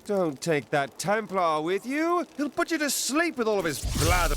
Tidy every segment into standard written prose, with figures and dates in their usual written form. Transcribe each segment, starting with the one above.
Don't take that Templar with you. He'll put you to sleep with all of his blather.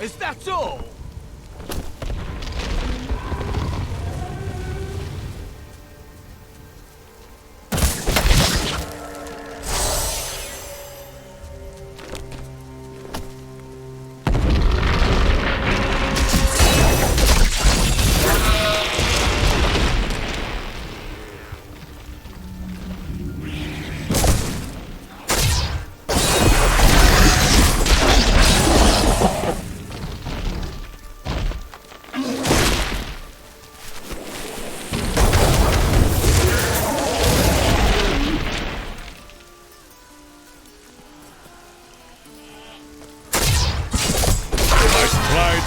Is that all?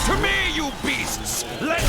To me, you beasts! Let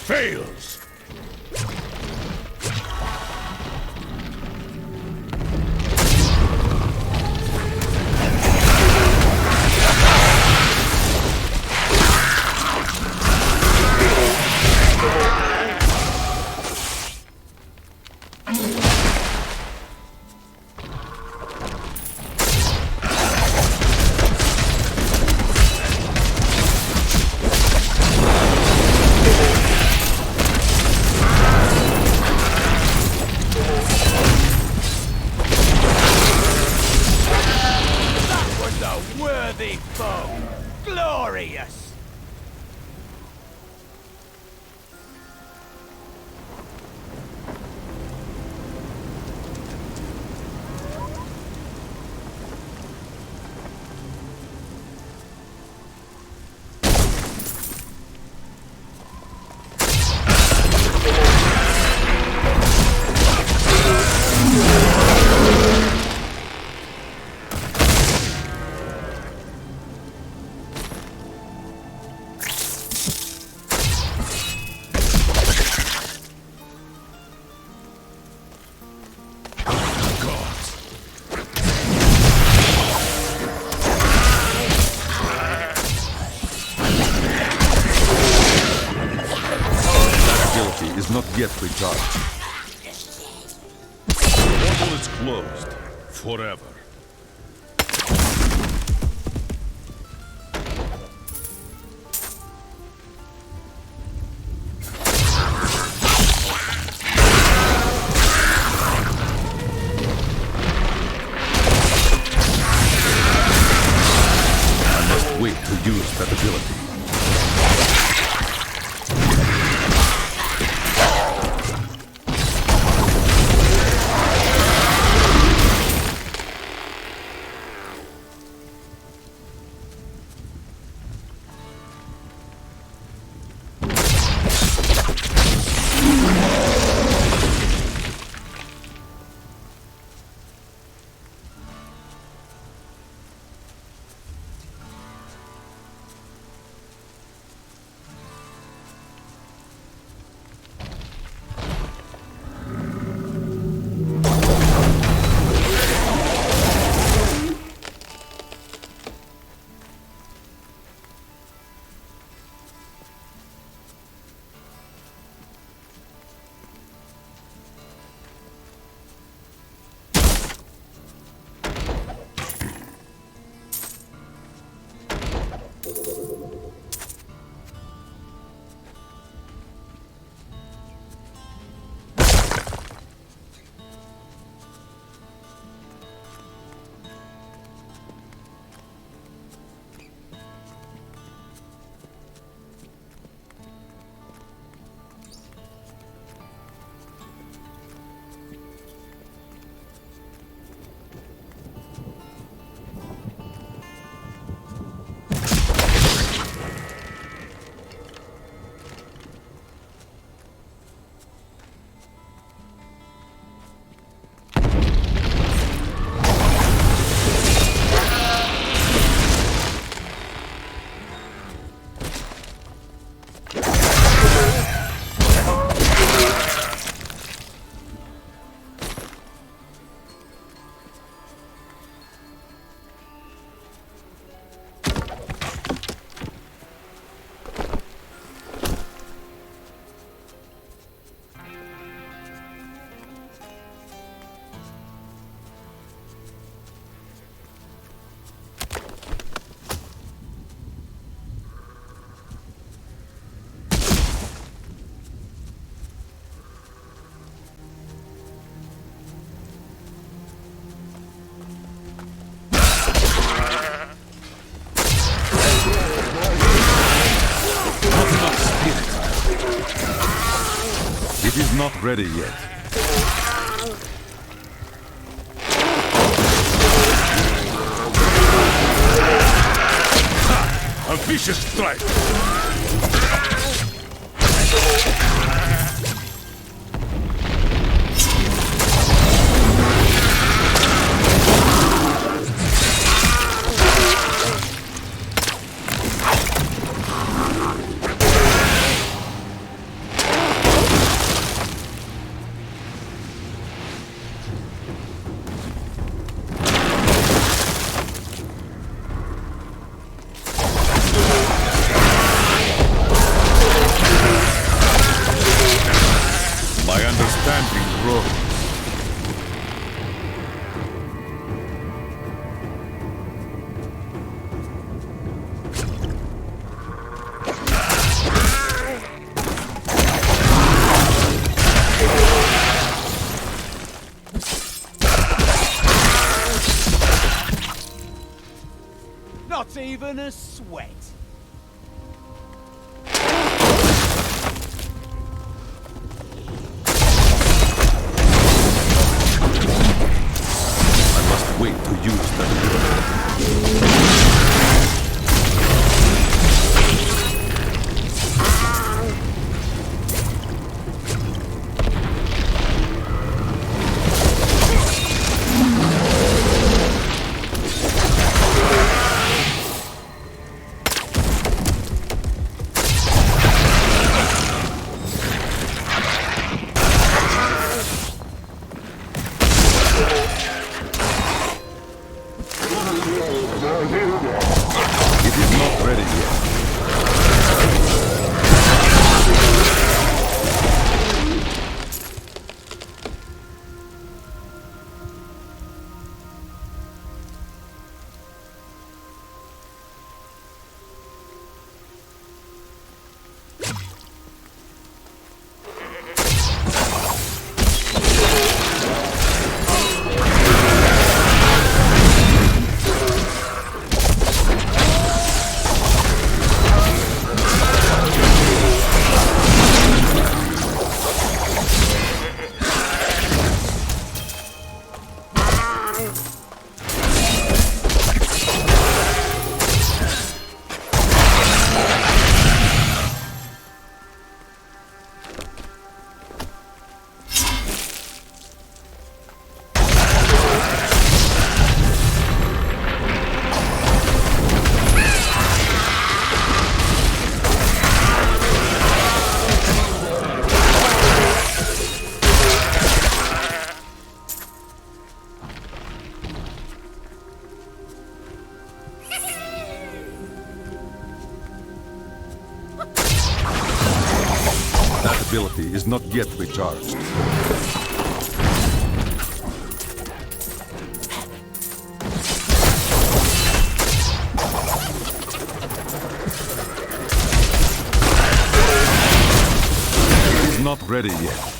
fails! Worthy foe! Glorious! Is not yet recharged. The portal is closed forever. I must wait to use that ability. ready yet. Ha! A vicious strike! My understanding grows. Not even a sweat. I must wait to use that ability. It is not ready yet. That ability is not yet recharged. It is not ready yet.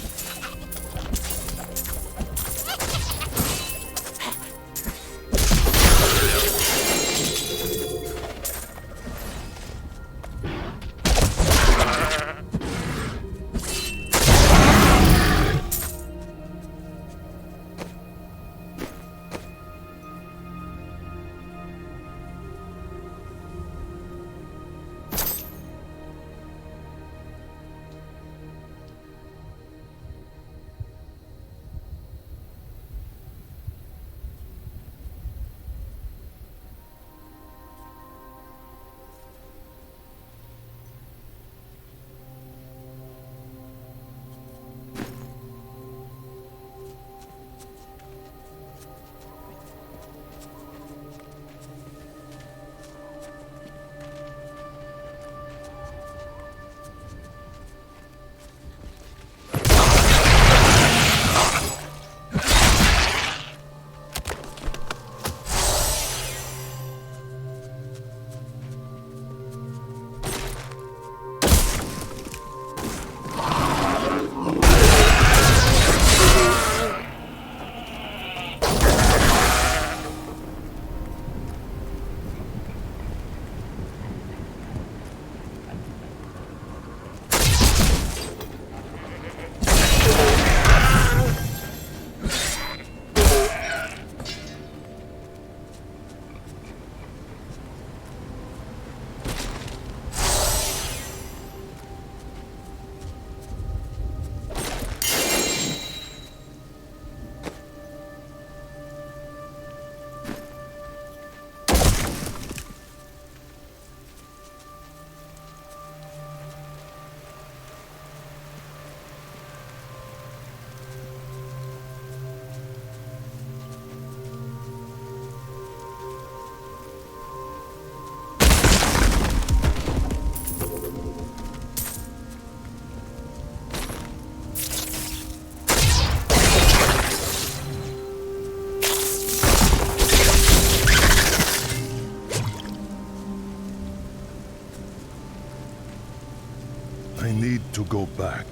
go back.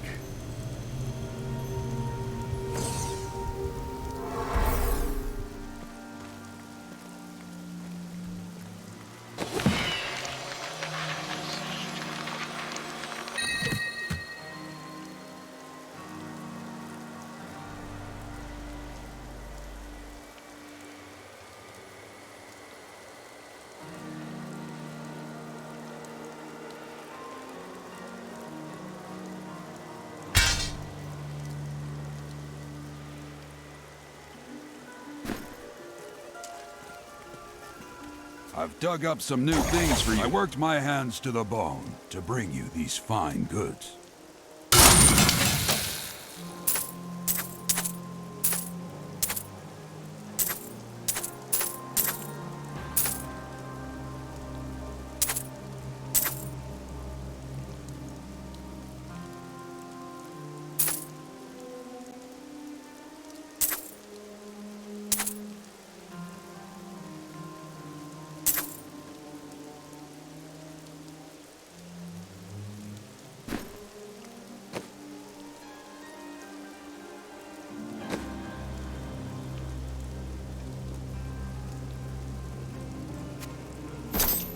I've dug up some new things for you. I worked my hands to the bone to bring you these fine goods.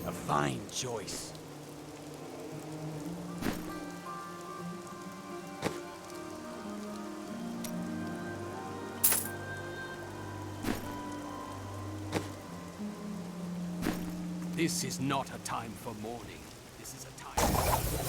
A fine choice. This is not a time for mourning. This is a time.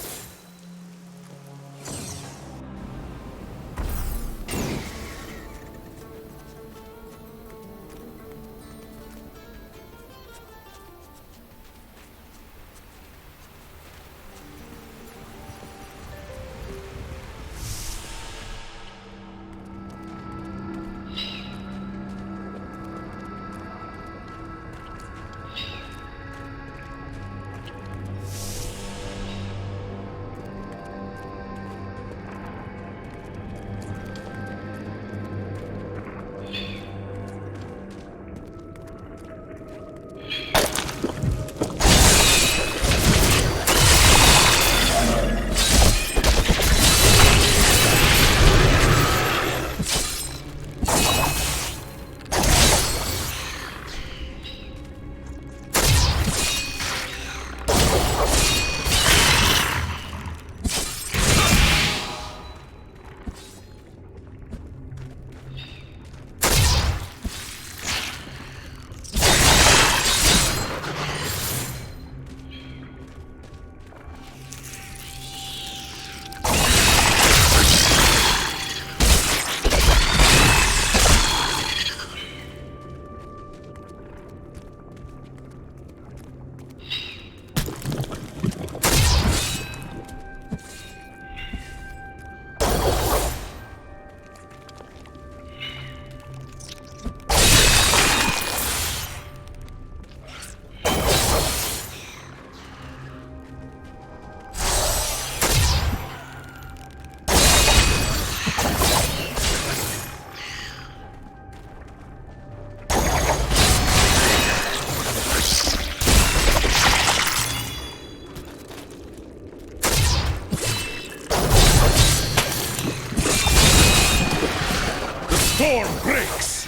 Storm breaks!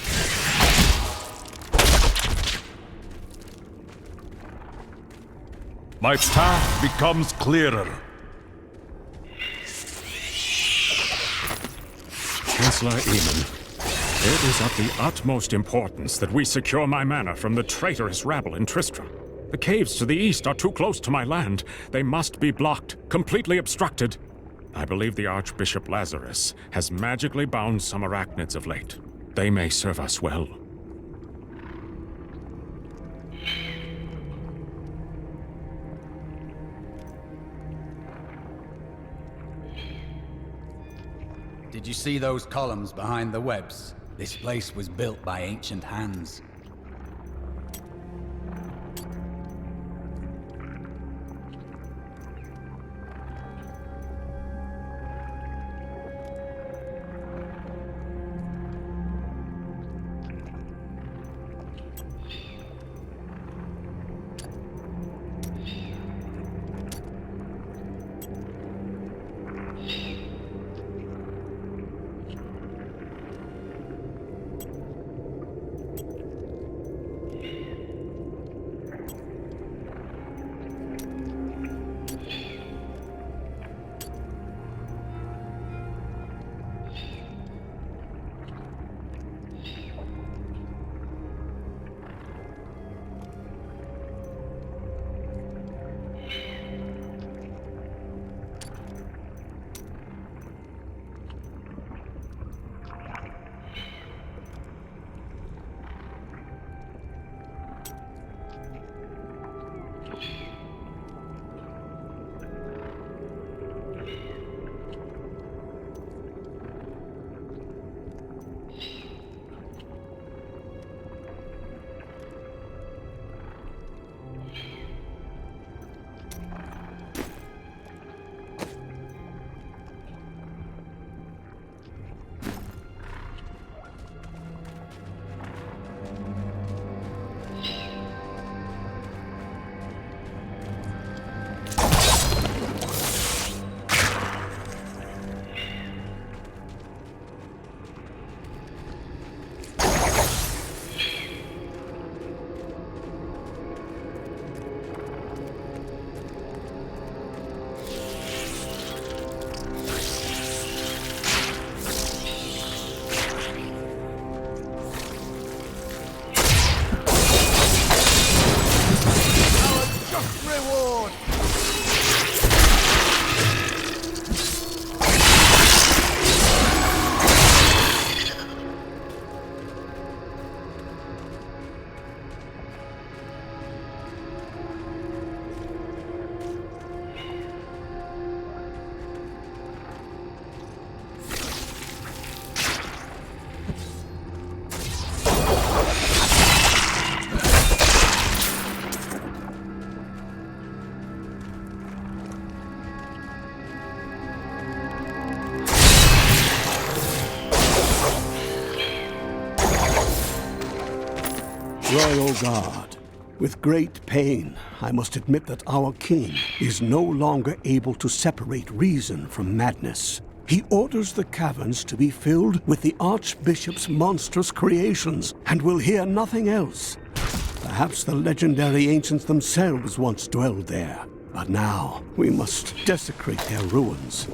My path becomes clearer. Chancellor Eamon, it is of the utmost importance that we secure my manor from the traitorous rabble in Tristram. The caves to the east are too close to my land. They must be blocked, completely obstructed. I believe the Archbishop Lazarus has magically bound some arachnids of late. They may serve us well. Did you see those columns behind the webs? This place was built by ancient hands. Royal Guard, with great pain, I must admit that our king is no longer able to separate reason from madness. He orders the caverns to be filled with the Archbishop's monstrous creations, and will hear nothing else. Perhaps the legendary ancients themselves once dwelled there, but now we must desecrate their ruins.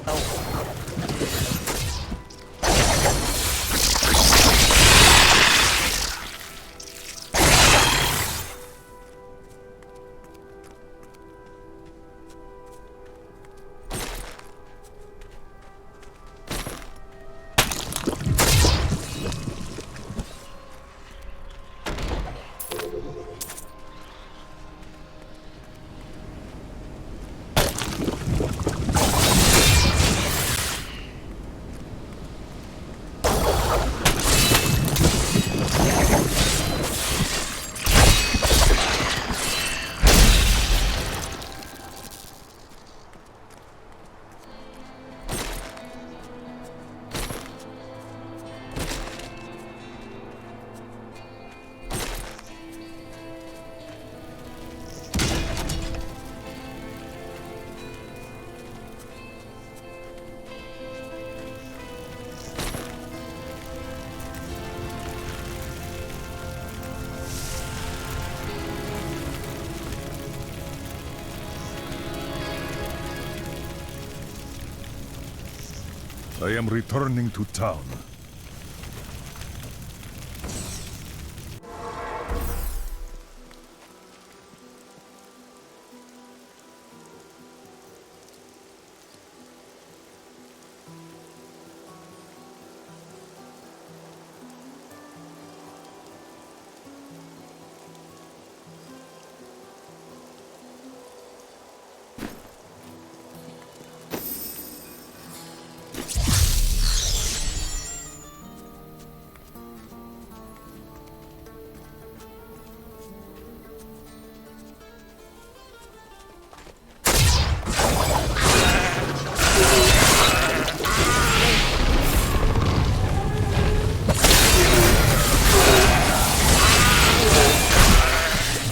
I am returning to town.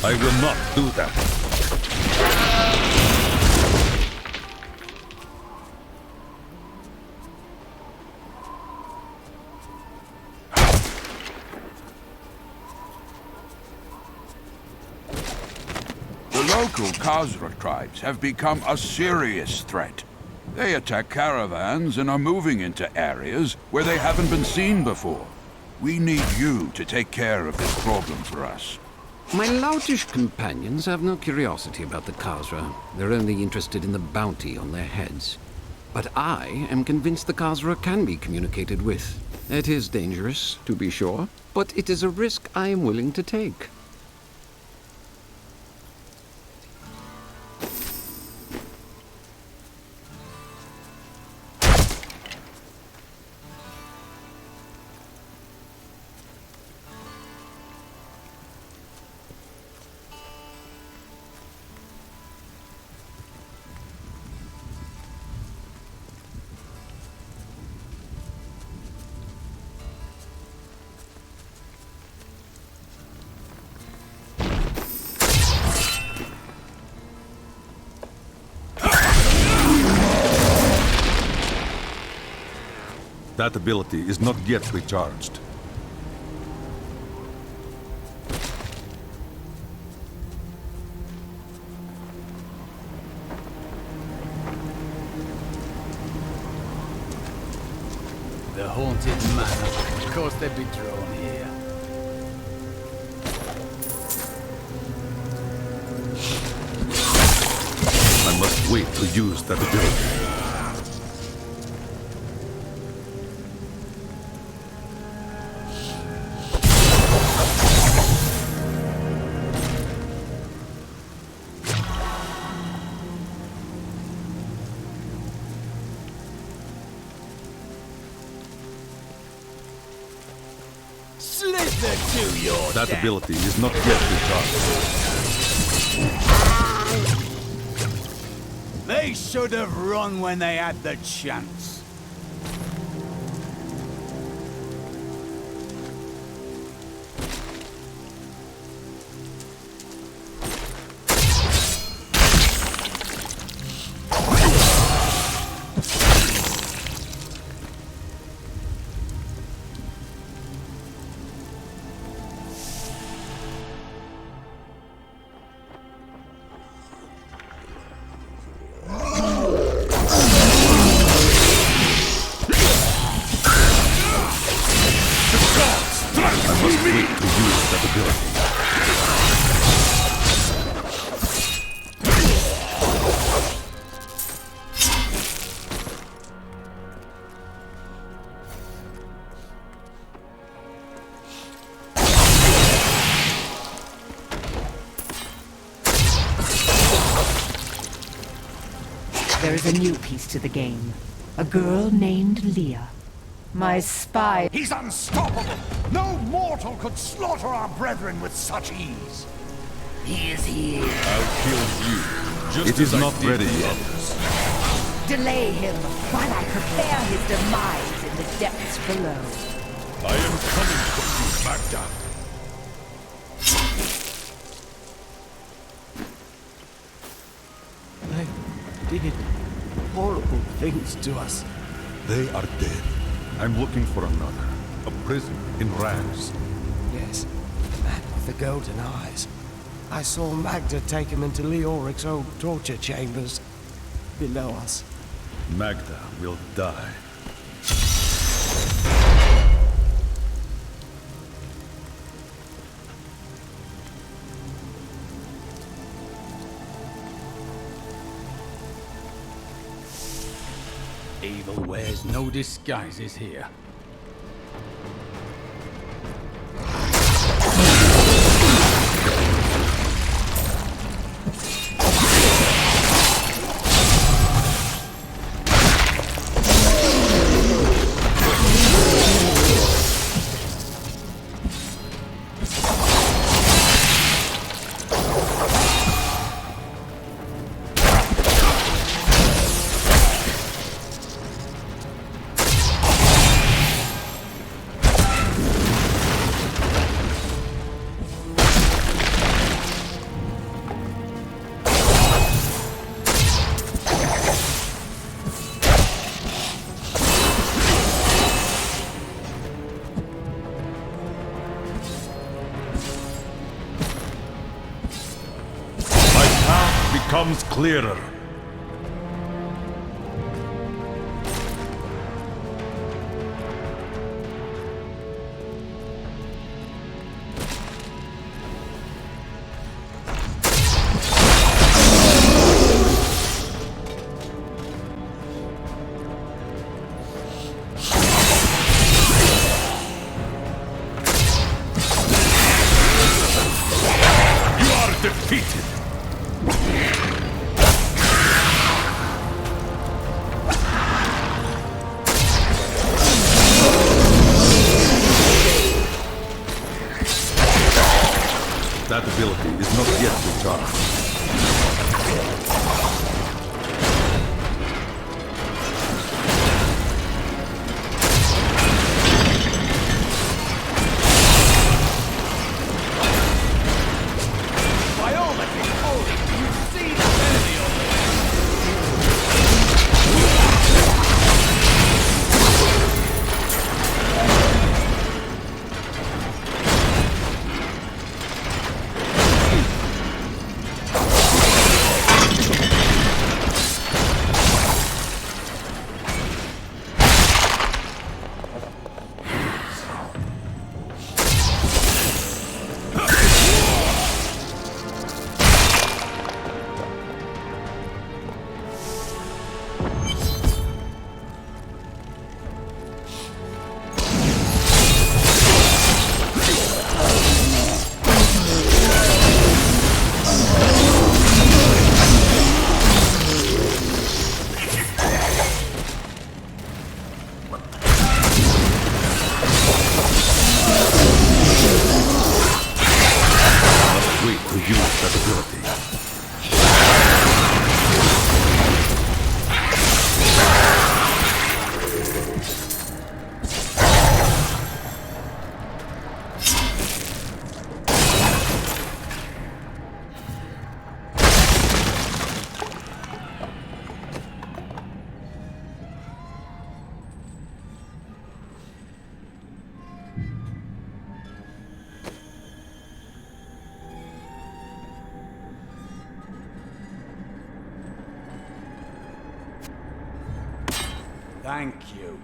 I will not do that. local Khazra tribes have become a serious threat. They attack caravans and are moving into areas where they haven't been seen before. We need you to take care of this problem for us. My loutish companions have no curiosity about the Khazra. They're only interested in the bounty on their heads. But I am convinced the Khazra can be communicated with. It is dangerous, to be sure, but it is a risk I am willing to take. That ability is not yet recharged. The haunted manor. Of course they'd be drawn here. I must wait to use that ability. That ability is not yet recharged. They should have run when they had the chance. There is a new piece to the game. A girl named Leah. My spy. He's unstoppable! No mortal could slaughter our brethren with such ease! He is here. I'll kill you. It is not ready yet. Delay him while I prepare his demise in the depths below. I am coming for you, Magda. They did horrible things to us. They are dead. I'm looking for another. A prison in rags. Yes, the man with the golden eyes. I saw Magda take him into Leoric's old torture chambers below us. Magda will die. Evil wears no disguises here. becomes clearer. Defeated. That ability is not yet recharged. Thank you.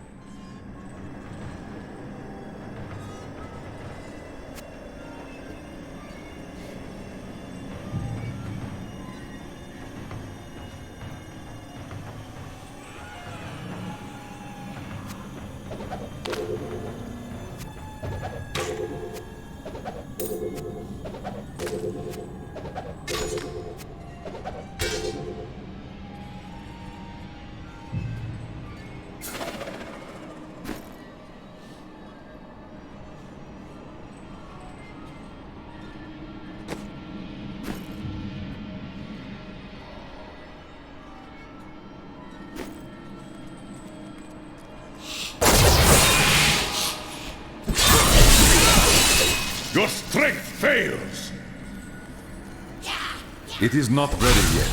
Your strength fails! It is not ready yet.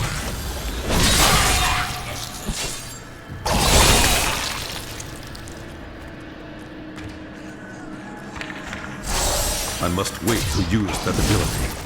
I must wait to use that ability.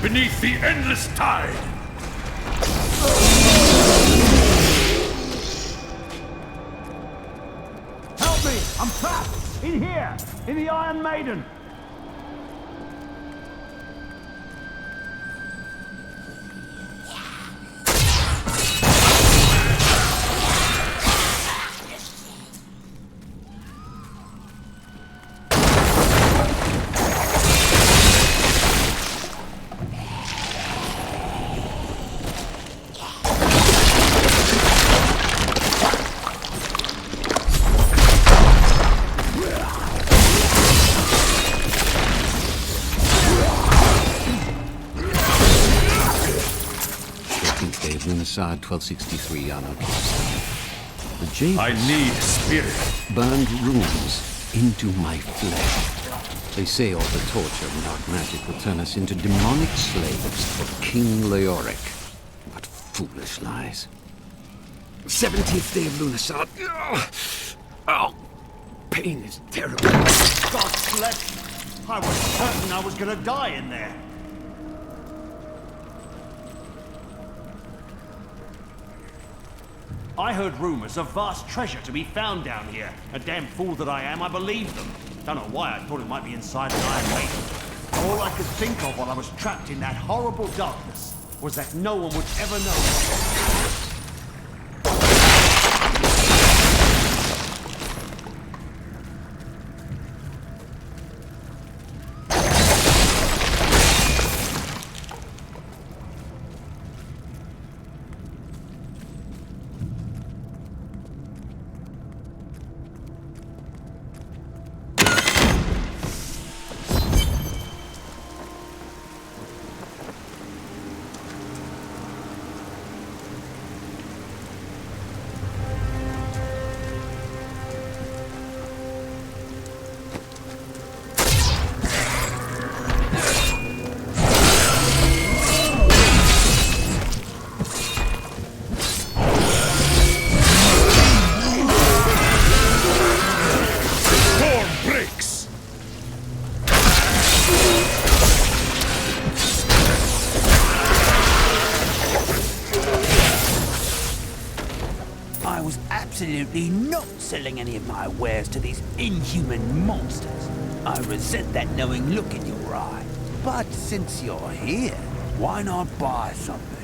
Beneath the endless tide! Help me! I'm trapped! In here! In the Iron Maiden! Lunassad 1263 Anno Capstone. The James I need spirit. burned runes into my flesh. They say all the torture and dark magic will turn us into demonic slaves of King Leoric. What foolish lies. 17th day of Lunassad. Oh, pain is terrible. God bless. I was certain I was gonna die in there. I heard rumors of vast treasure to be found down here. A damn fool that I am, I believed them. Don't know why I thought it might be inside an Iron Maiden. All I could think of while I was trapped in that horrible darkness was that no one would ever know. Absolutely not selling any of my wares to these inhuman monsters. I resent that knowing look in your eye. But since you're here, why not buy something?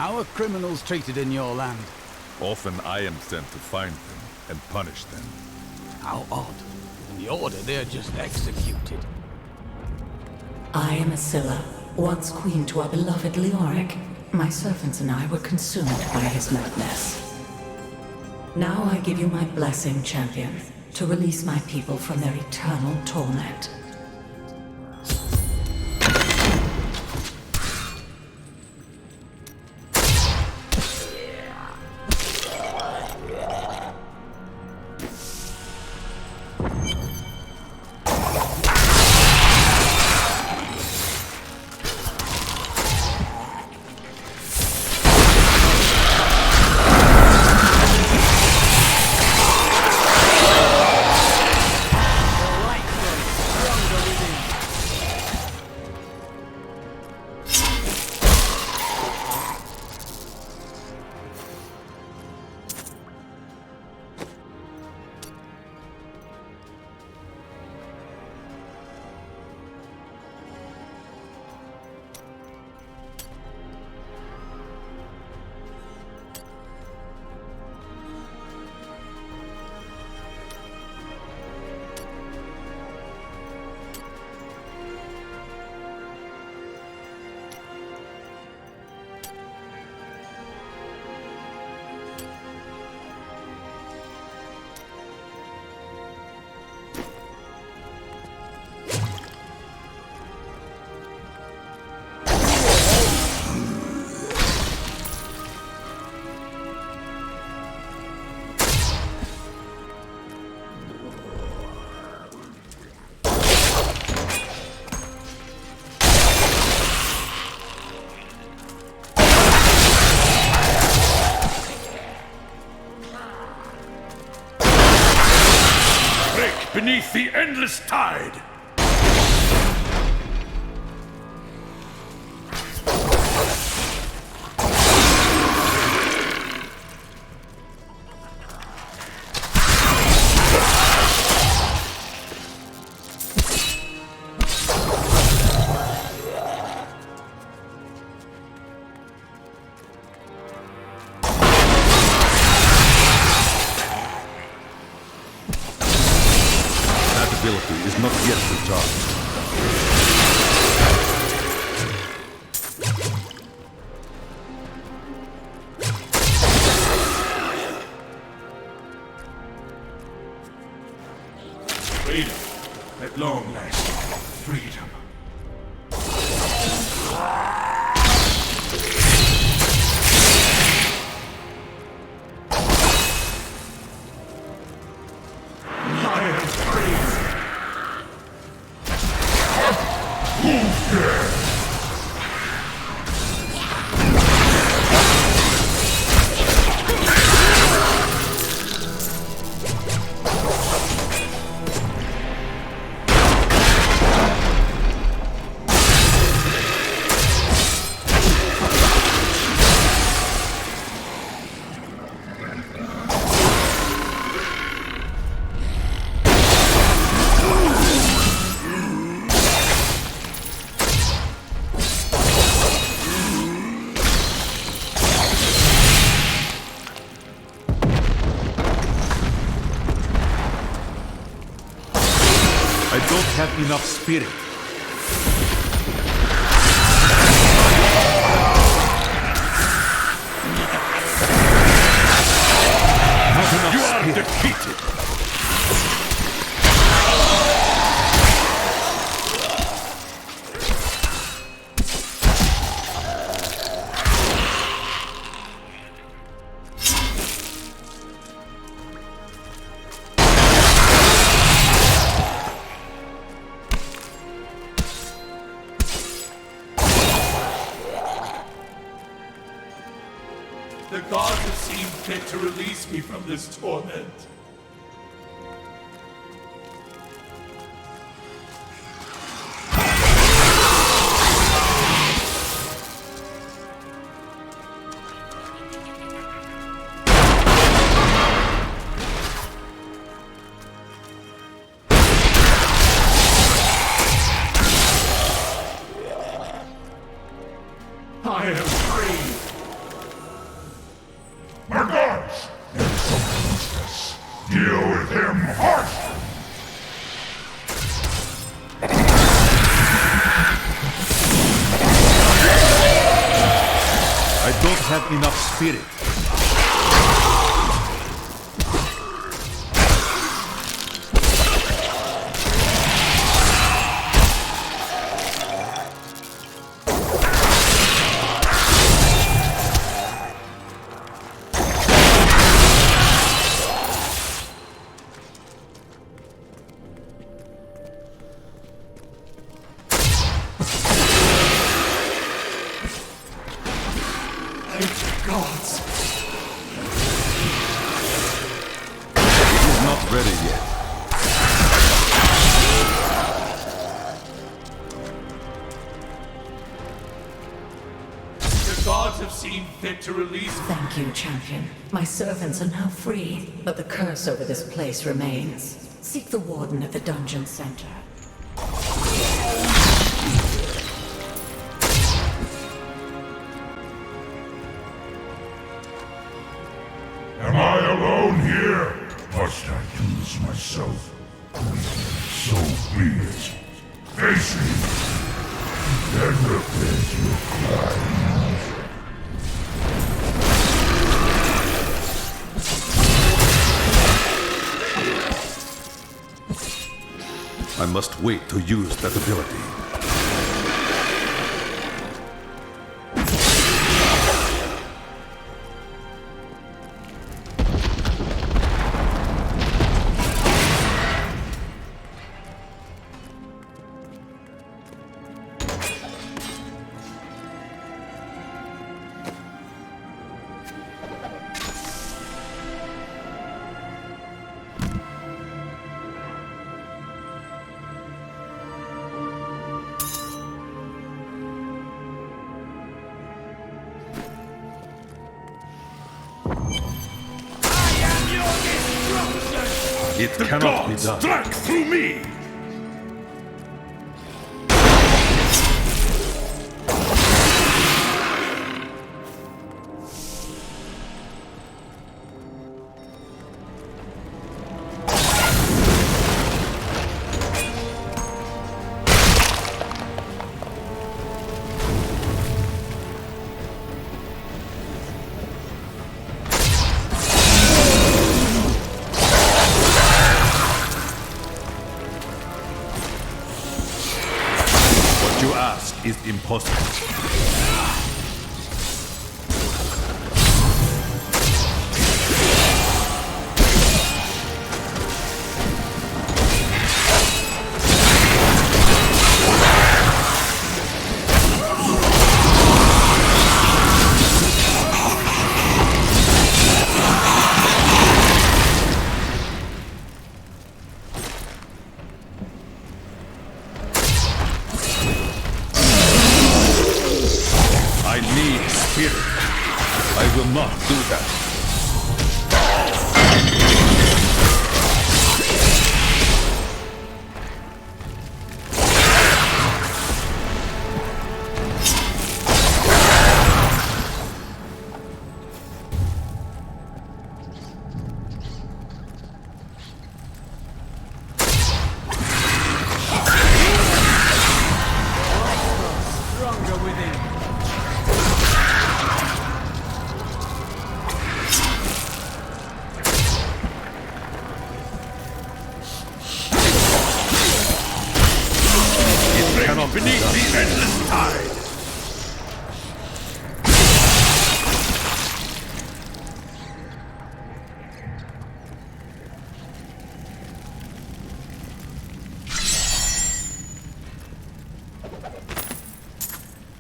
How are criminals treated in your land? Often I am sent to find them and punish them. How odd. In the Order, they're just executed. I am Asilla, once queen to our beloved Leoric. My servants and I were consumed by his madness. Now I give you my blessing, champion, to release my people from their eternal torment. beneath the endless tide. Ability is not yet recharged. Freedom. At long last. Freedom. I am free. I don't have enough spirit. Not enough you spirit. Are defeated. The gods have seen fit to release me from this torment. I am free. My gods! It's deal with him harshly! I don't have enough spirit. Gods. It is not ready yet. The gods have seen fit to release me. Thank you, champion. My servants are now free, but the curse over this place remains. Seek the warden at the dungeon center. Am I alone here? Must I choose myself? So be it. Face me, and repent your crimes. I must wait to use that ability. It cannot be done. Strike through me! What you ask is impossible. I need spirit. I will not do that. Stronger within. It cannot be Beneath done. the endless tide!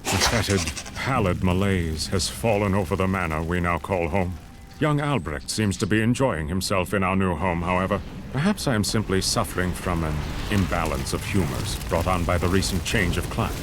A fetid, pallid malaise has fallen over the manor we now call home. Young Albrecht seems to be enjoying himself in our new home, however. Perhaps I am simply suffering from an imbalance of humors brought on by the recent change of climate.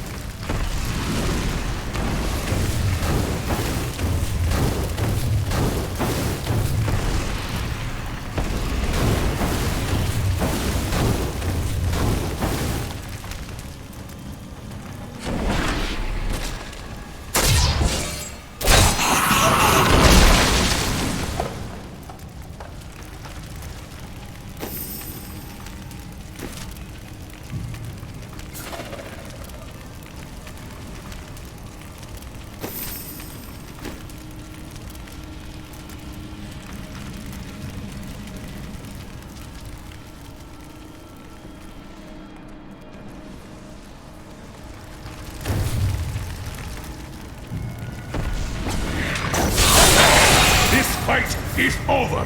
This fight is over!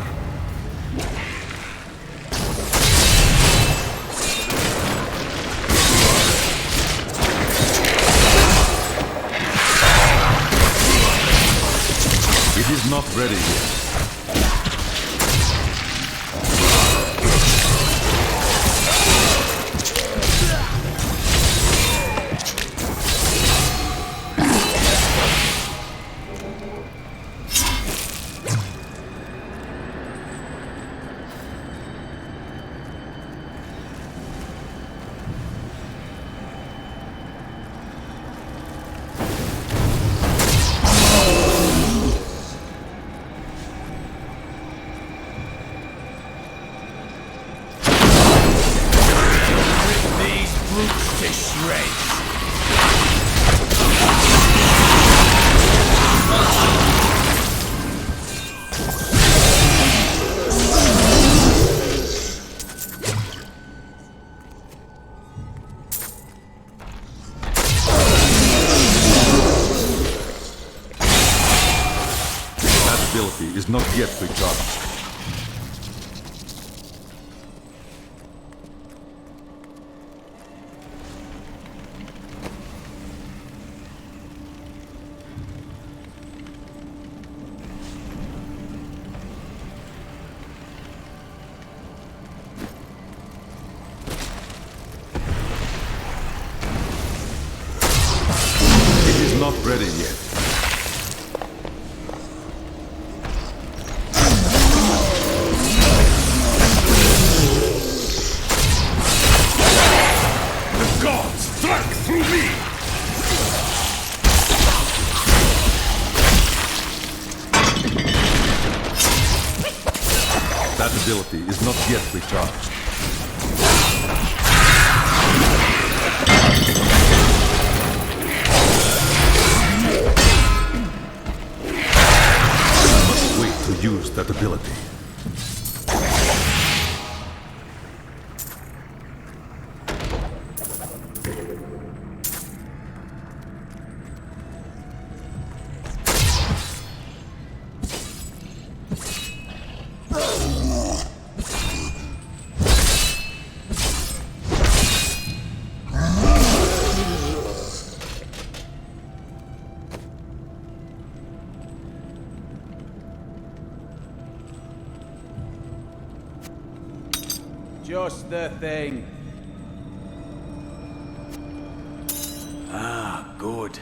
It is not ready yet. To shreds. That ability is not yet recharged. Not ready yet. That ability is not yet recharged. I must wait to use that ability. Just the thing. Ah, good.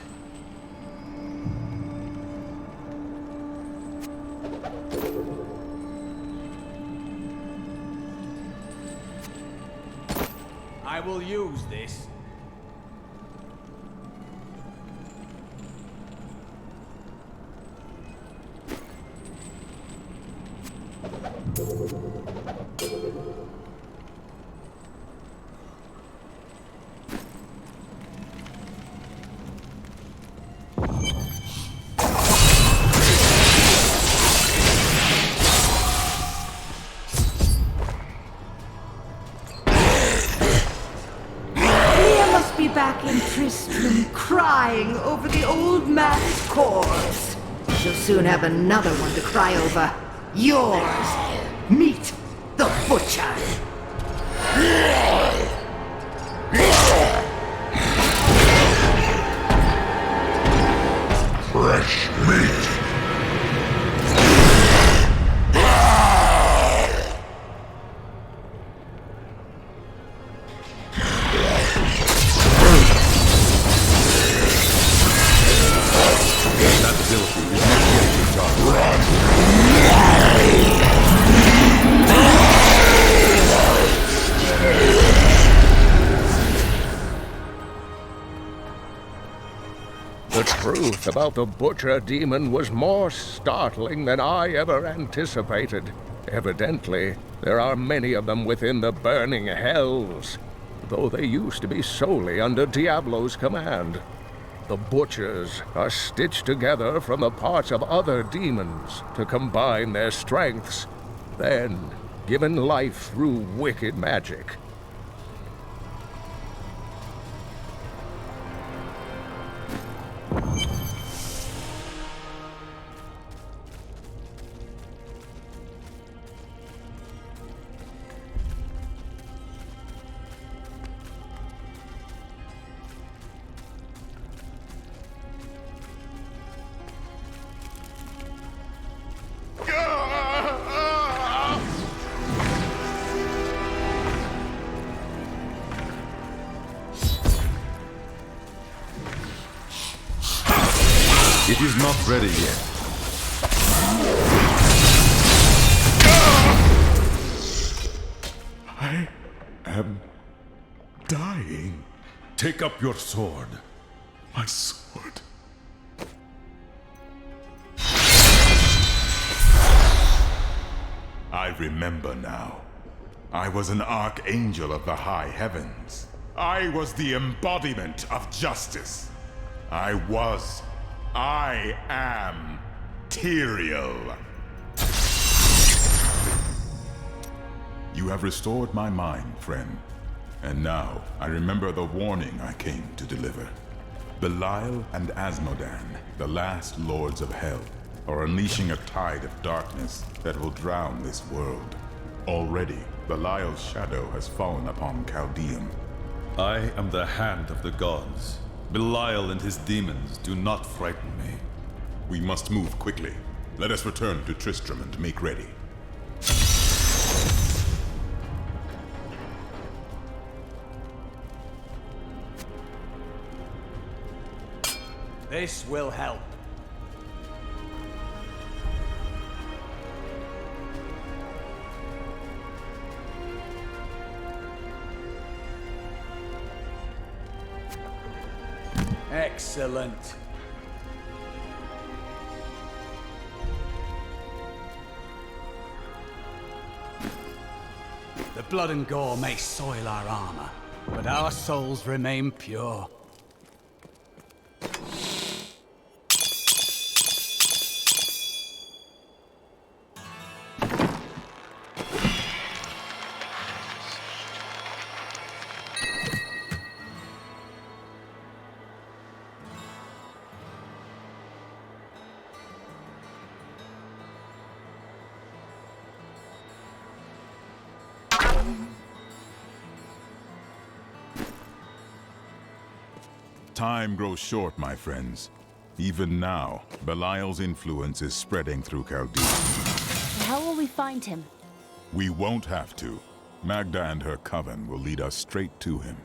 I will use this. Back in Tristram, crying over the old man's corpse. You'll soon have another one to cry over. Yours. Meet the Butcher. Fresh meat. The truth about the Butcher Demon was more startling than I ever anticipated. Evidently, there are many of them within the burning hells, though they used to be solely under Diablo's command. The Butchers are stitched together from the parts of other demons to combine their strengths, then given life through wicked magic. It is not ready yet. I am dying. Take up your sword. My sword. I remember now. I was an archangel of the high heavens. I was the embodiment of justice. I am Tyrael. You have restored my mind, friend. And now, I remember the warning I came to deliver. Belial and Asmodan, the last lords of hell, are unleashing a tide of darkness that will drown this world. Already, Belial's shadow has fallen upon Chaldeum. I am the hand of the gods. Belial and his demons do not frighten me. We must move quickly. Let us return to Tristram and make ready. This will help. Excellent. The blood and gore may soil our armor, but our souls remain pure. Time grows short, my friends. Even now, Belial's influence is spreading through Chaldea. How will we find him? We won't have to. Magda and her coven will lead us straight to him.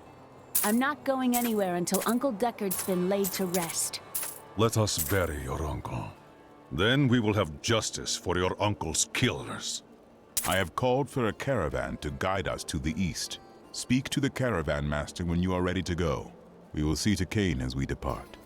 I'm not going anywhere until Uncle Deckard's been laid to rest. Let us bury your uncle. Then we will have justice for your uncle's killers. I have called for a caravan to guide us to the east. Speak to the caravan master when you are ready to go. We will see to Cain as we depart.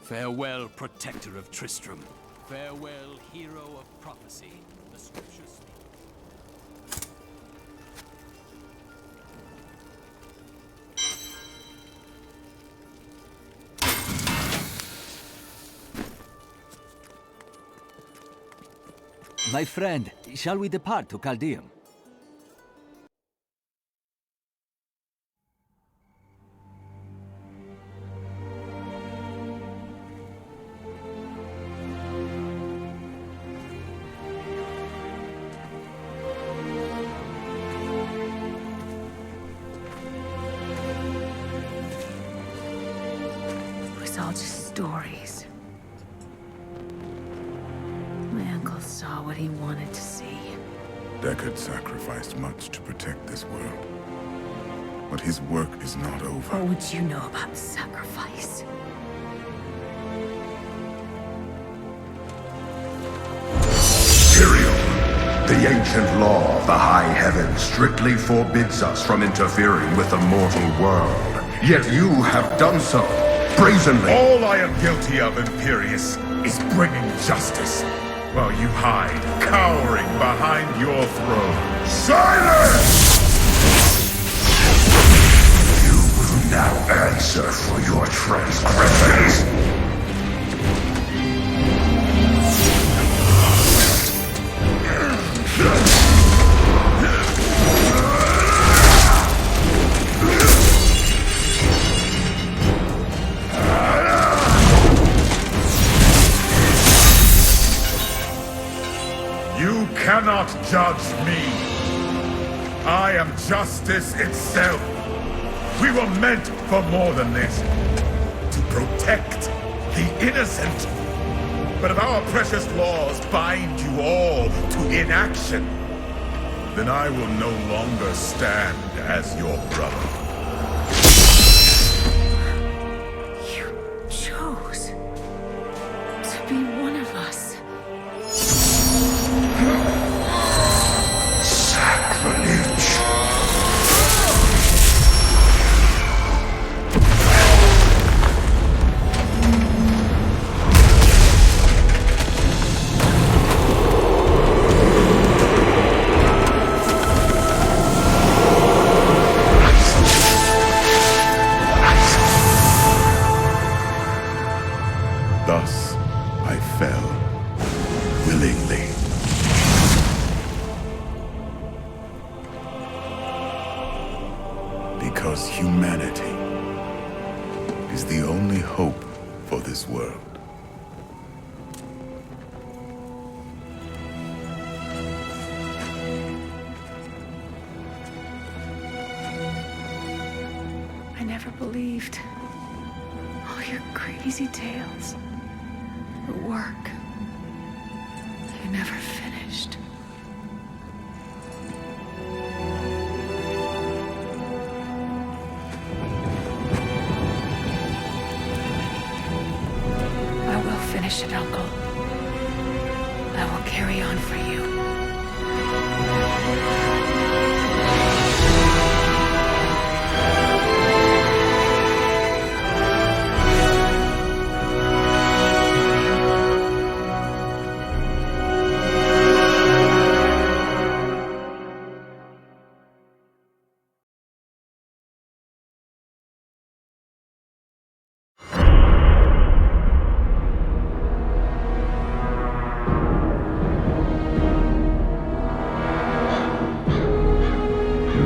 Farewell, protector of Tristram. Farewell, hero of prophecy. The scriptures speak. My friend, shall we depart to Caldeum? It was all just stories. My uncle saw what he wanted to see. Deckard sacrificed much to protect this world. But his work is not over. What would you know about sacrifice? Tyrael, the ancient law of the high heavens strictly forbids us from interfering with the mortal world. Yet you have done so, brazenly. All I am guilty of, Imperius, is bringing justice, while you hide, cowering behind your throne. Silence! You will now answer for your transgressions. You cannot judge me. I am justice itself. We were meant for more than this. To protect the innocent. But if our precious laws bind you all to inaction, then I will no longer stand as your brother. You chose to be one of us. Sacrilege. Thus, I fell, willingly. Because humanity is the only hope for this world. I never believed all your crazy tales. The work. I never finished. I will finish it, Uncle. I will carry on for you.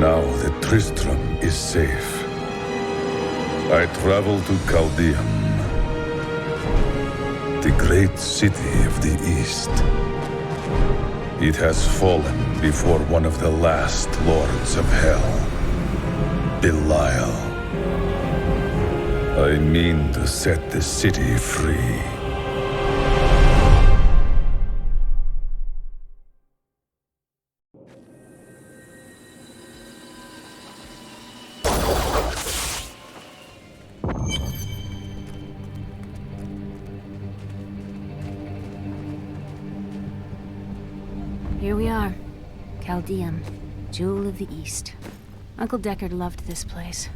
Now that Tristram is safe, I travel to Chaldeum, the great city of the East. It has fallen before one of the last lords of hell, Belial. I mean to set the city free. Here we are. Chaldeum, Jewel of the East. Uncle Deckard loved this place.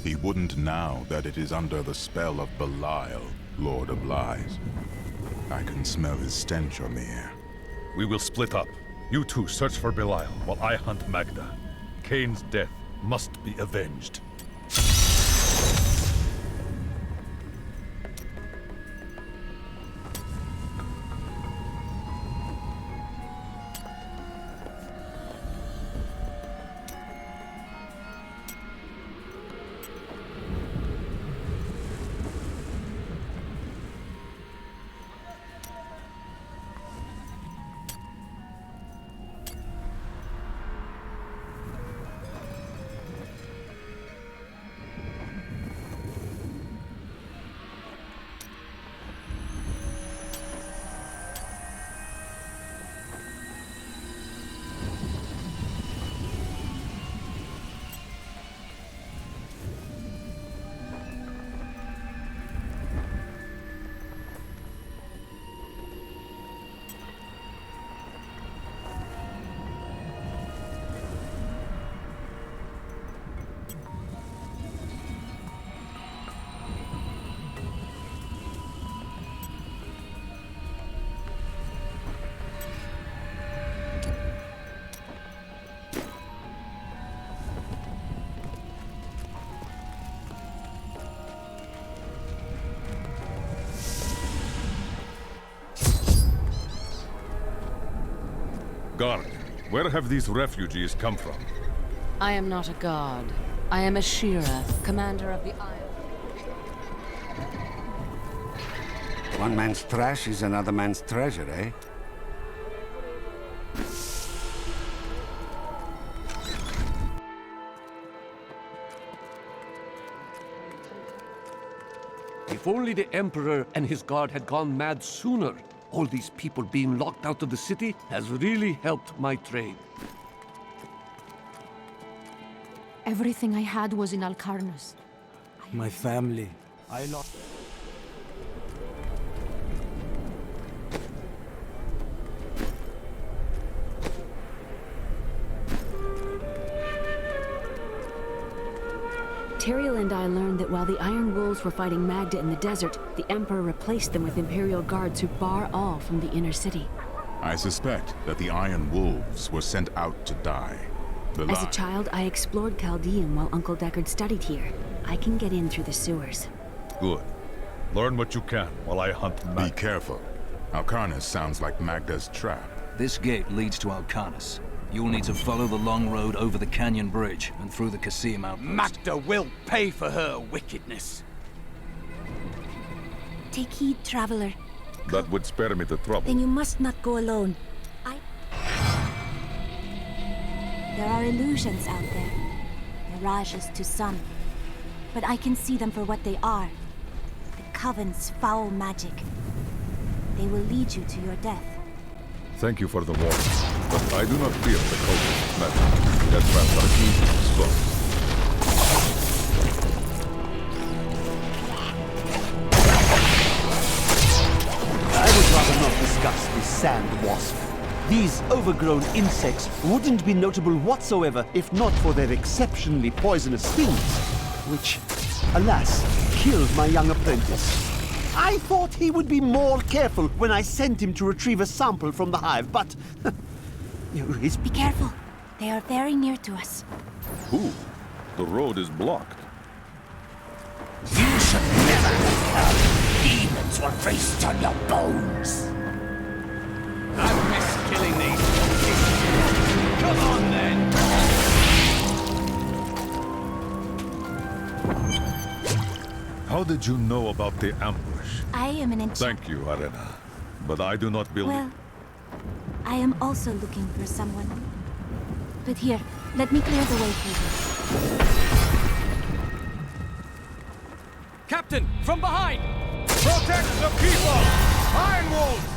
He wouldn't now that it is under the spell of Belial, Lord of Lies. I can smell his stench on the air. We will split up. You two search for Belial while I hunt Magda. Kane's death must be avenged. Guard, where have these refugees come from? I am not a god. I am a Shira, commander of the Iron. One man's trash is another man's treasure, eh? If only the Emperor and his guard had gone mad sooner. All these people being locked out of the city has really helped my trade. Everything I had was in Alcarnus. My family. I lost... Tyrael and I learned that while the Iron Wolves were fighting Magda in the desert, the Emperor replaced them with Imperial guards who bar all from the inner city. I suspect that the Iron Wolves were sent out to die. As a child, I explored Chaldeum while Uncle Deckard studied here. I can get in through the sewers. Good. Learn what you can while I hunt Magda. Be careful. Alcarnus sounds like Magda's trap. This gate leads to Alcarnus. You'll need to follow the long road over the canyon bridge and through the Cassia outpost. Magda will pay for her wickedness. Take heed, traveler. That would spare me the trouble. Then you must not go alone. There are illusions out there. Mirages to some. But I can see them for what they are. The Coven's foul magic. They will lead you to your death. Thank you for the warning, but I do not fear the cultist magic. That traps are easy to explode. I would rather not discuss the sand wasp. These overgrown insects wouldn't be notable whatsoever if not for their exceptionally poisonous stings, which, alas, killed my young apprentice. I thought he would be more careful when I sent him to retrieve a sample from the hive, but... Be careful. They are very near to us. Who? The road is blocked. You should never have come. Demons will feast on your bones. I've missed killing these. Come on, then. How did you know about the ambush? I am an Thank you, Arena. But I do not believe... Well, I am also looking for someone. But here, let me clear the way for you. Captain, from behind! Protect the people! Iron Wolves!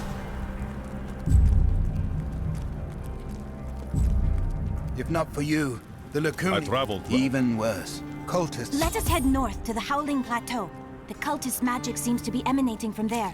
If not for you, the Lacuni... I traveled well. Even worse. Cultists... Let us head north to the Howling Plateau. The cultist magic seems to be emanating from there.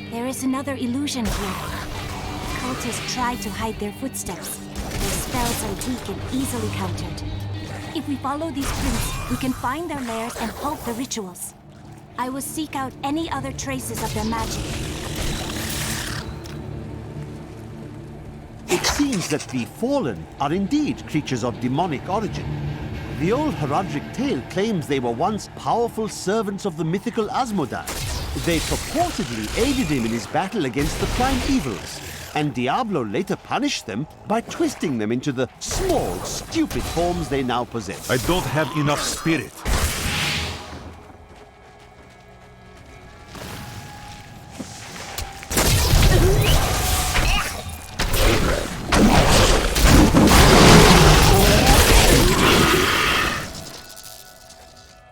There is another illusion here. Cultists try to hide their footsteps. Their spells are weak and easily countered. If we follow these prints, we can find their lairs and halt the rituals. I will seek out any other traces of their magic. It seems that the Fallen are indeed creatures of demonic origin. The old heraldic tale claims they were once powerful servants of the mythical Asmodan. They purportedly aided him in his battle against the prime evils, and Diablo later punished them by twisting them into the small, stupid forms they now possess. I don't have enough spirit.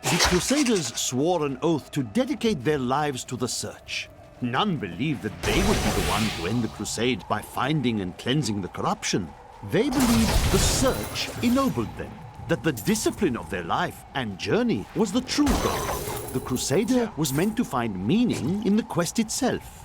The Crusaders swore an oath to dedicate their lives to the search. None believed that they would be the one to end the crusade by finding and cleansing the corruption. They believed the search ennobled them, that the discipline of their life and journey was the true goal. The Crusader was meant to find meaning in the quest itself.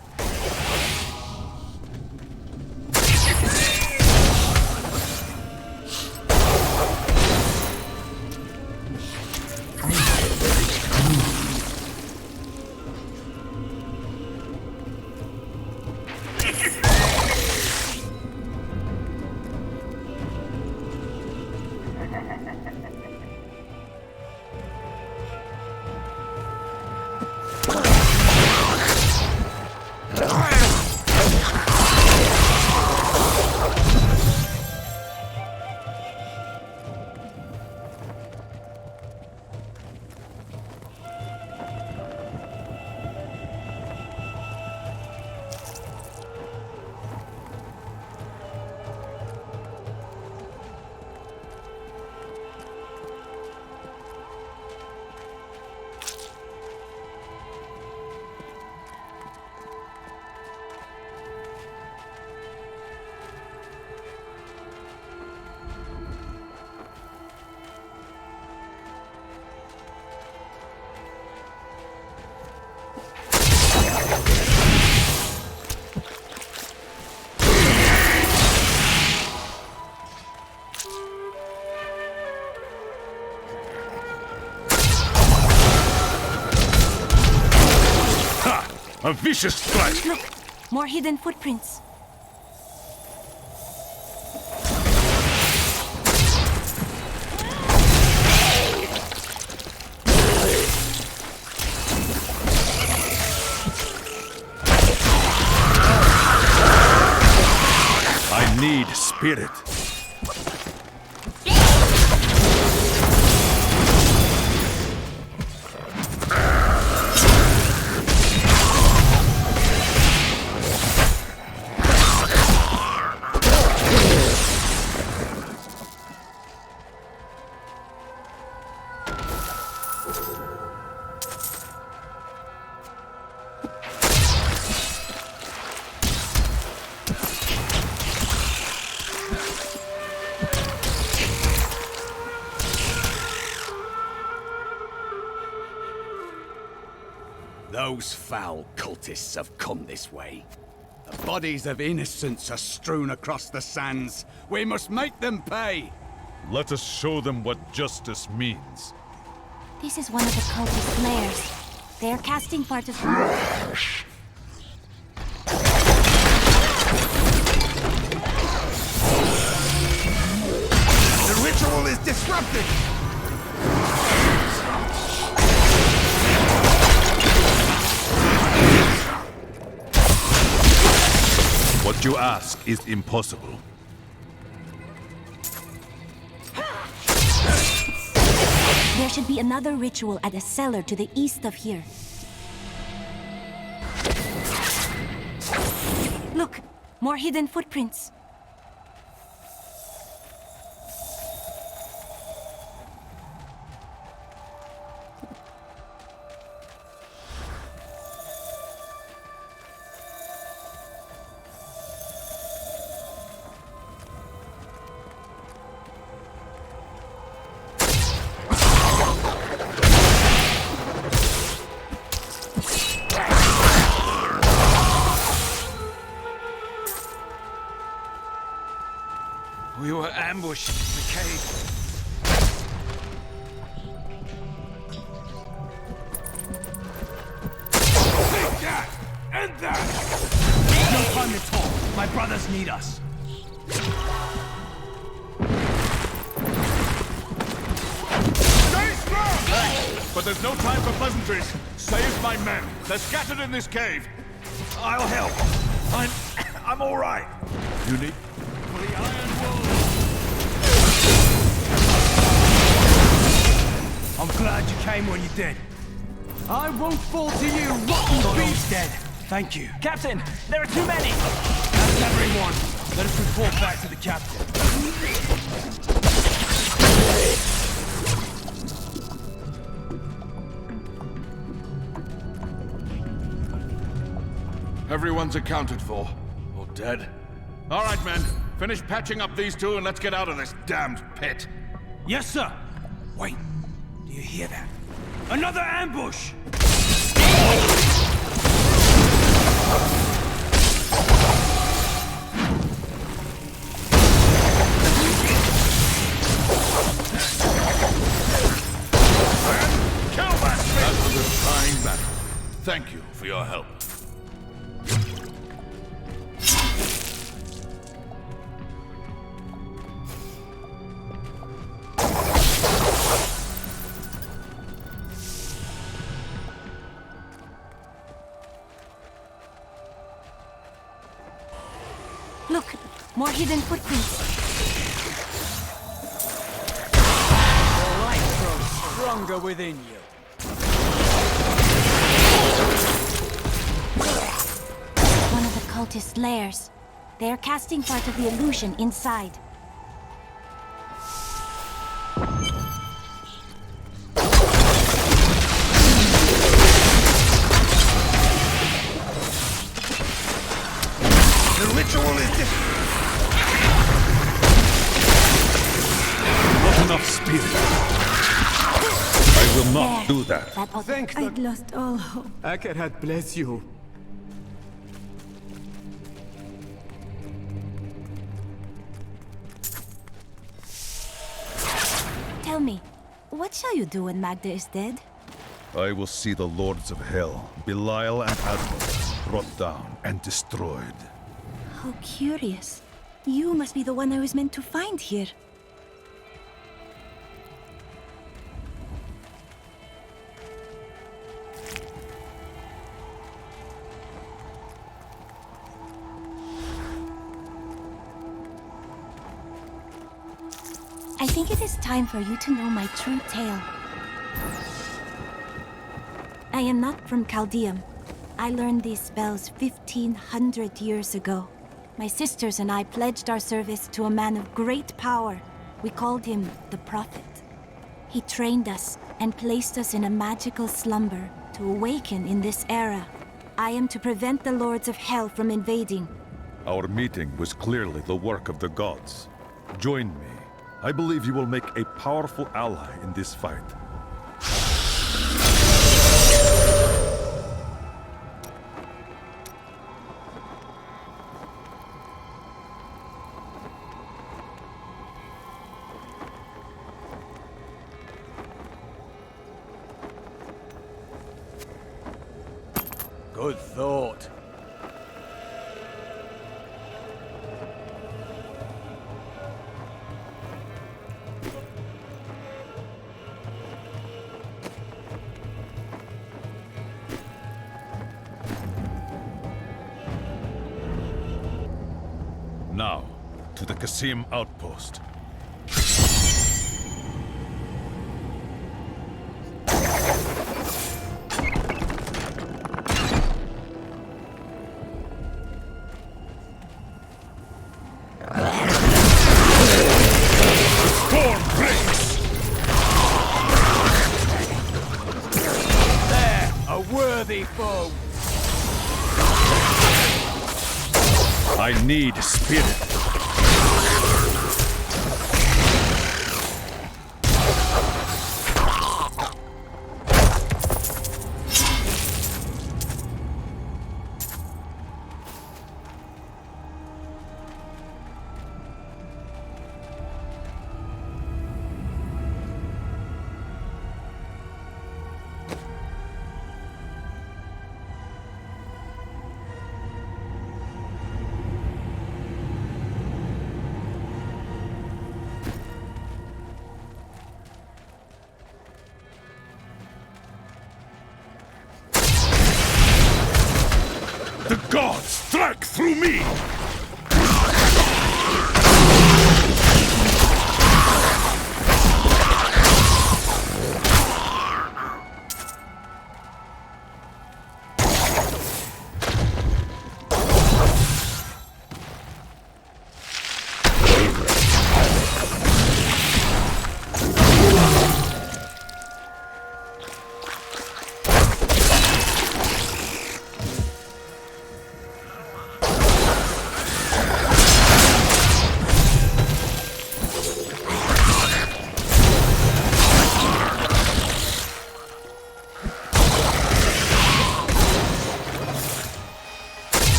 A vicious strike! Look! More hidden footprints. need spirit. Those foul cultists have come this way. The bodies of innocents are strewn across the sands. We must make them pay! Let us show them what justice means. This is one of the cultist lairs. They are casting part of the... The ritual is disrupted! What you ask is impossible. There should be another ritual at a cellar to the east of here. Look! More hidden footprints. We were ambushed in the cave. Take that! End that! No time to talk. My brothers need us. Stay strong! But there's no time for pleasantries. Save my men. They're scattered in this cave. I'll help. I'm all right. You need... For the Iron Wolves. I'm glad you came when you did. I won't fall to you, rotten beast! Dead. Thank you. Captain, there are too many! That's everyone. Let us report back to the captain. Everyone's accounted for. Or dead. All right, men. Finish patching up these two and let's get out of this damned pit. Yes, sir! Wait. Do you hear that? Another ambush! Kill that! That was a trying battle. Thank you for your help. Look! More hidden footprints. The light grows stronger within you. One of the cultist lairs. They are casting part of the illusion inside. The ritual is Not enough spirit. I will not do that. I'd lost all hope. Akarat bless you. Tell me, what shall you do when Magda is dead? I will see the lords of hell, Belial and Asmodeus, brought down and destroyed. How curious. You must be the one I was meant to find here. I think it is time for you to know my true tale. I am not from Chaldeum. I learned these spells 1,500 years ago. My sisters and I pledged our service to a man of great power. We called him the Prophet. He trained us and placed us in a magical slumber to awaken in this era. I am to prevent the Lords of Hell from invading. Our meeting was clearly the work of the gods. Join me. I believe you will make a powerful ally in this fight. Good thought. Now, to the Qasim outpost. Foe. I need spirit. The gods strike through me!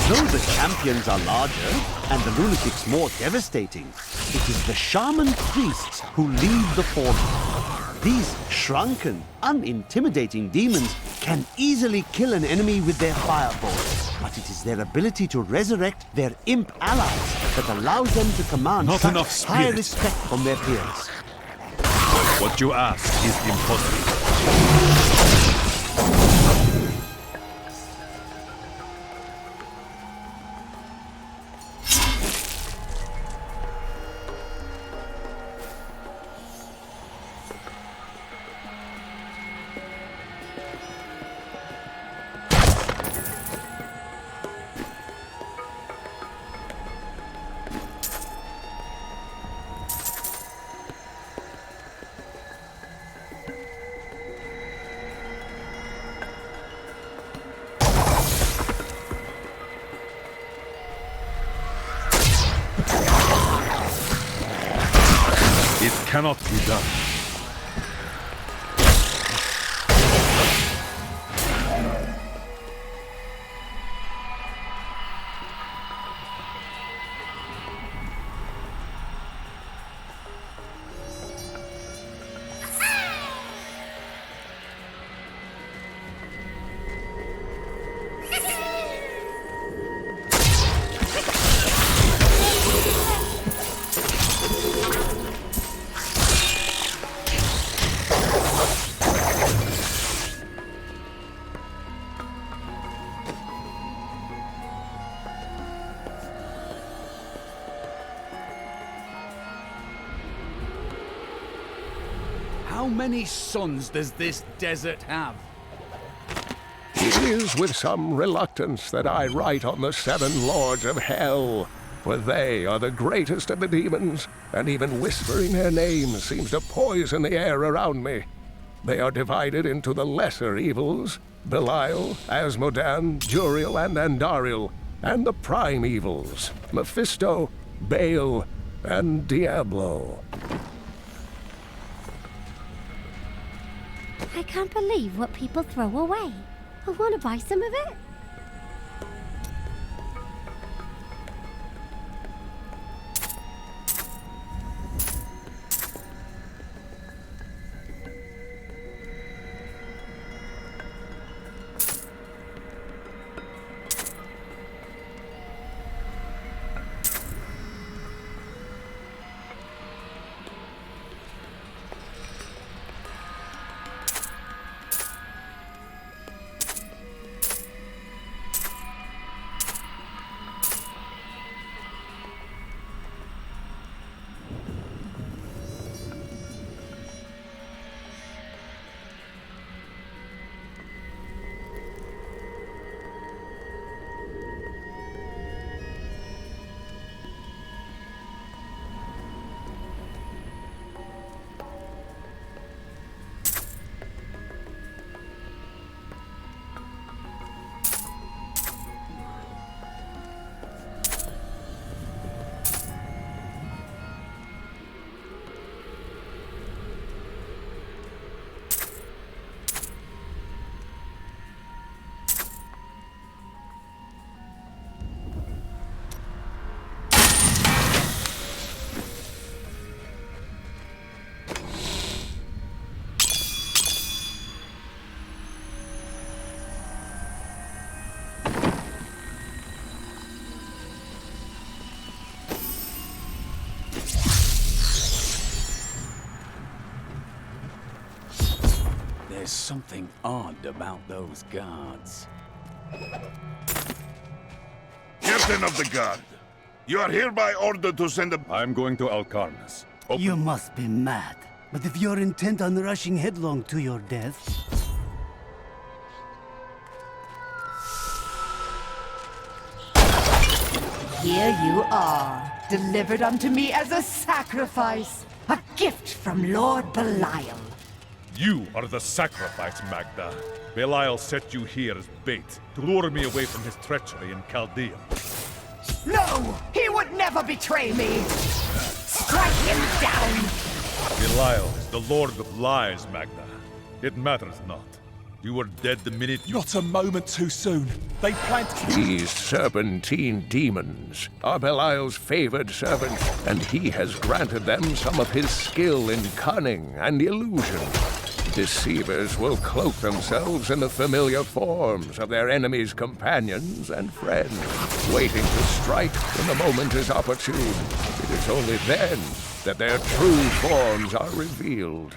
Though the champions are larger and the lunatics more devastating, it is the shaman priests who lead the former. These shrunken, unintimidating demons can easily kill an enemy with their fireballs, but it is their ability to resurrect their imp allies that allows them to command Not such enough high spirit. respect from their peers. What you ask is impossible. It cannot be done. How many sons does this desert have? It is with some reluctance that I write on the 7 lords of hell, for they are the greatest of the demons, and even whispering their names seems to poison the air around me. They are divided into the lesser evils, Belial, Asmodan, Juriel, and Andariel, and the prime evils, Mephisto, Baal, and Diablo. I can't believe what people throw away. I want to buy some of it. There's something odd about those guards. Captain of the guard, you are hereby ordered to send a... I'm going to Alcarnus. You must be mad. But if you're intent on rushing headlong to your death... Here you are, delivered unto me as a sacrifice. A gift from Lord Belial. You are the sacrifice, Magda. Belial set you here as bait to lure me away from his treachery in Chaldea. No! He would never betray me! Strike him down! Belial is the Lord of Lies, Magda. It matters not. You were dead the minute you... Not a moment too soon. They planned... These serpentine demons are Belial's favored servants, and he has granted them some of his skill in cunning and illusion. Deceivers will cloak themselves in the familiar forms of their enemies' companions and friends, waiting to strike when the moment is opportune. It is only then that their true forms are revealed.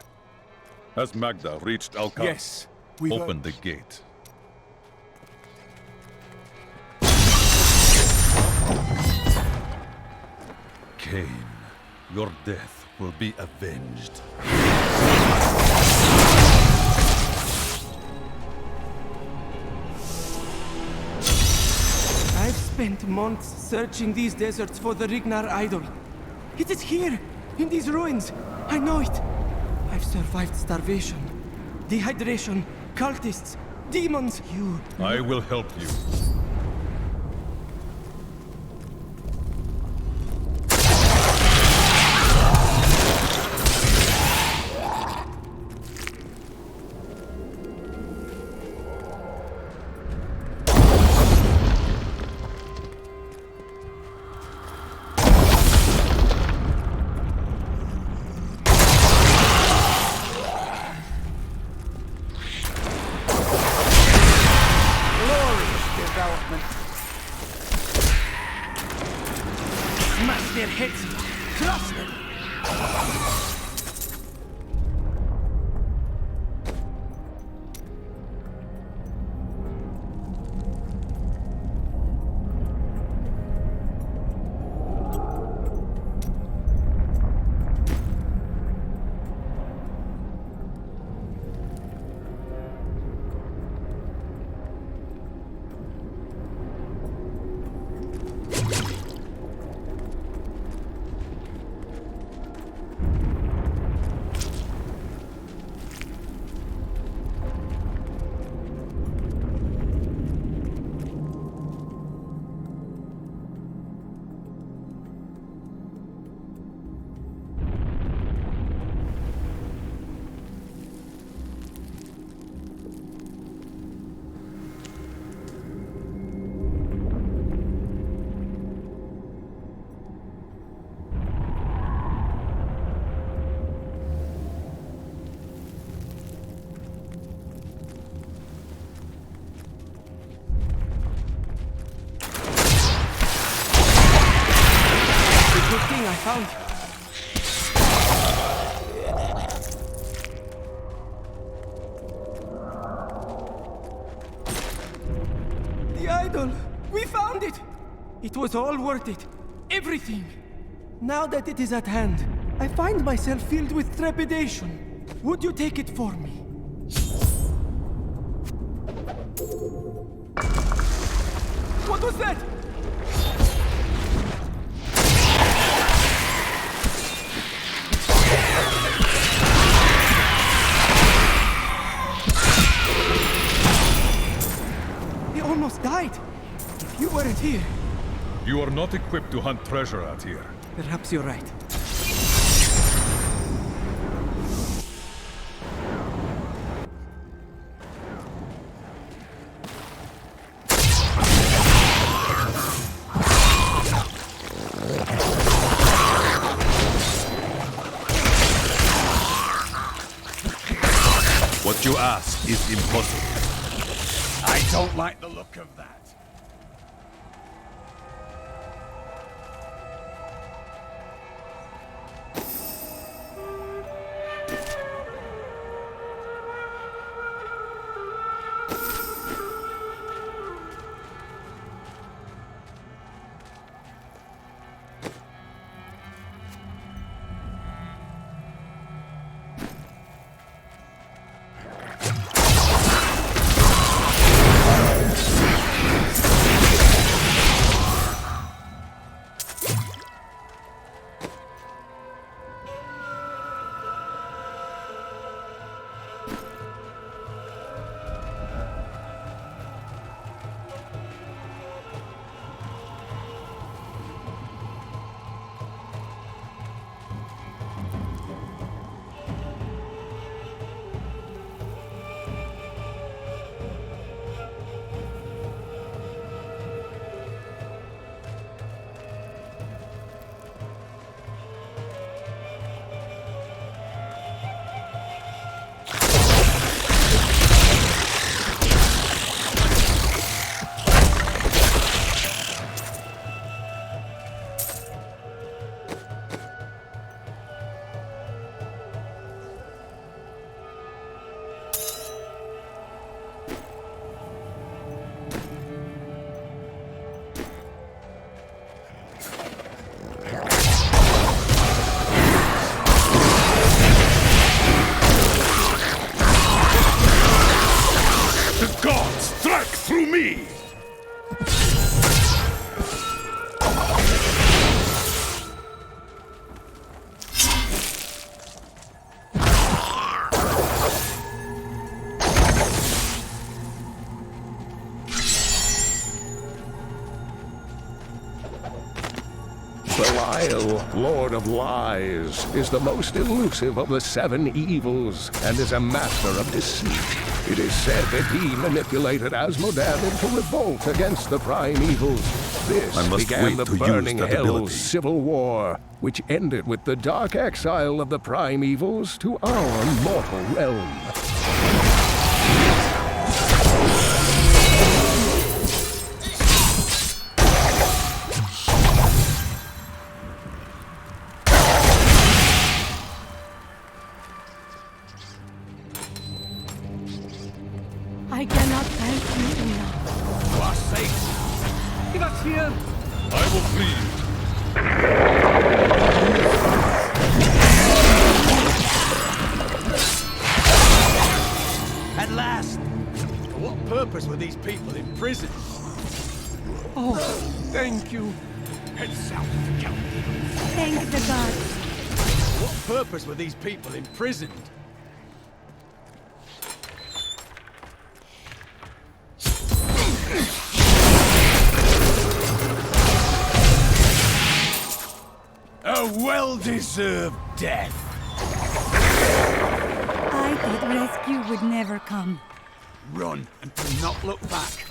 Has Magda reached Alcarnus? Yes. Open the gate. Cain, your death will be avenged. I've spent months searching these deserts for the Rignar idol. It is here, in these ruins. I know it. I've survived starvation, dehydration, cultists, demons. I will help you. Smash their heads! Crush them! thing I found. The idol! We found it! It was all worth it. Everything! Now that it is at hand, I find myself filled with trepidation. Would you take it for me? What was that? He almost died. If you weren't here... You are not equipped to hunt treasure out here. Perhaps you're right. What you ask is impossible. I don't like the look of that. Through me! Belial, Lord of Lies, is the most elusive of the 7 evils and is a master of deceit. It is said that he manipulated Asmodan into revolt against the Primevals. This I must began wait the to use Burning that Hell's ability. civil war, which ended with the dark exile of the Primevals to our mortal realm. I cannot thank you enough. You are safe. Give us here! I will plead. At last! For what purpose were these people in prison? Oh, thank you. Head south, Count. Thank the gods. For what purpose were these people imprisoned? A well-deserved death. I thought rescue would never come. Run and do not look back.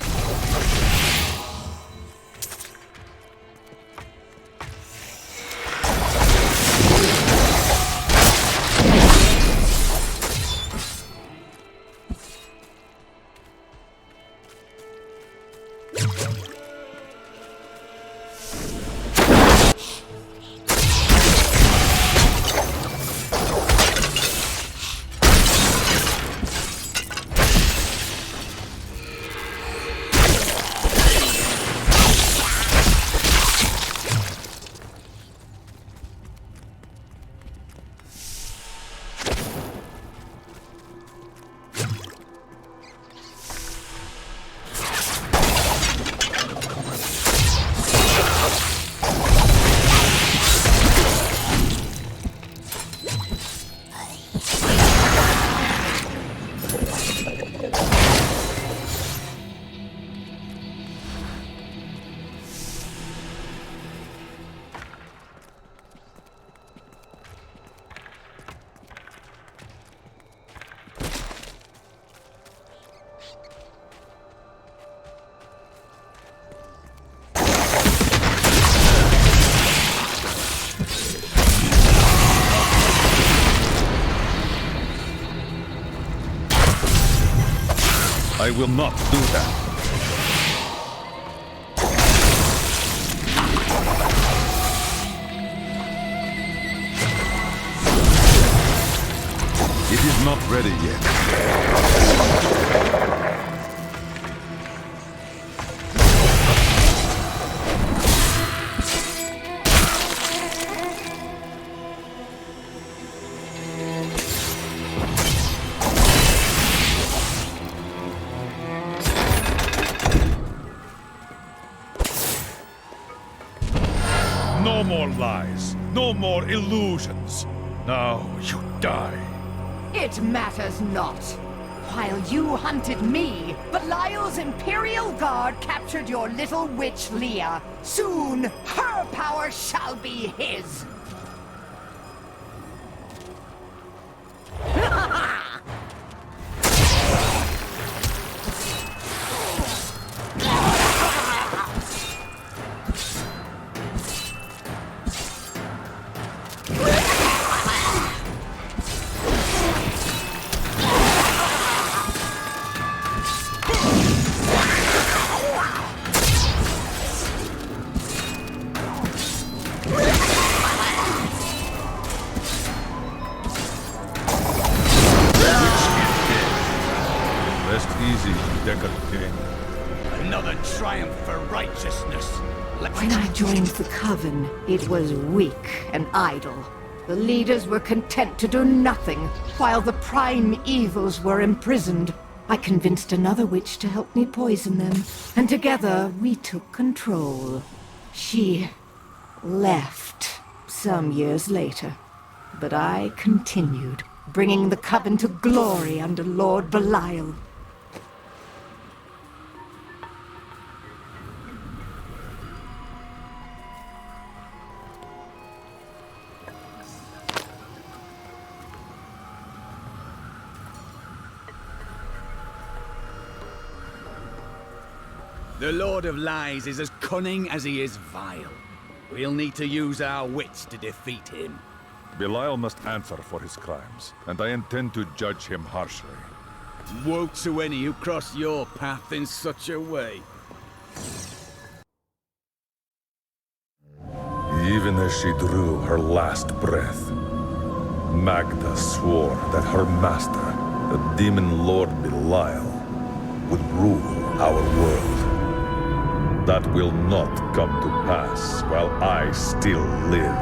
I will not do that. It is not ready yet. No more lies, no more illusions. Now you die. It matters not. While you hunted me, Belial's Imperial Guard captured your little witch Leah. Soon, her power shall be his. Rest easy, Deckard King. Another triumph for righteousness. When I joined the Coven, it was weak and idle. The leaders were content to do nothing, while the prime evils were imprisoned. I convinced another witch to help me poison them, and together we took control. She left some years later, but I continued, bringing the Coven to glory under Lord Belial. The Lord of Lies is as cunning as he is vile. We'll need to use our wits to defeat him. Belial must answer for his crimes, and I intend to judge him harshly. Woe to any who cross your path in such a way. Even as she drew her last breath, Magda swore that her master, the demon lord Belial, would rule our world. That will not come to pass while I still live.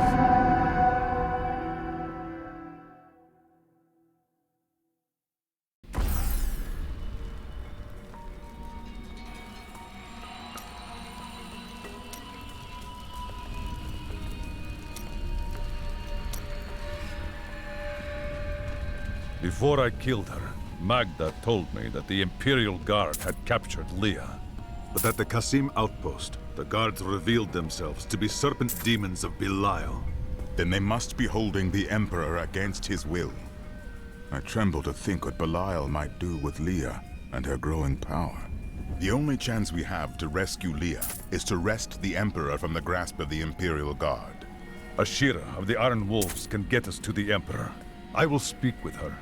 Before I killed her, Magda told me that the Imperial Guard had captured Leah. But at the Qasim outpost, the guards revealed themselves to be serpent demons of Belial. Then they must be holding the Emperor against his will. I tremble to think what Belial might do with Leah and her growing power. The only chance we have to rescue Leah is to wrest the Emperor from the grasp of the Imperial Guard. Ashira of the Iron Wolves can get us to the Emperor. I will speak with her.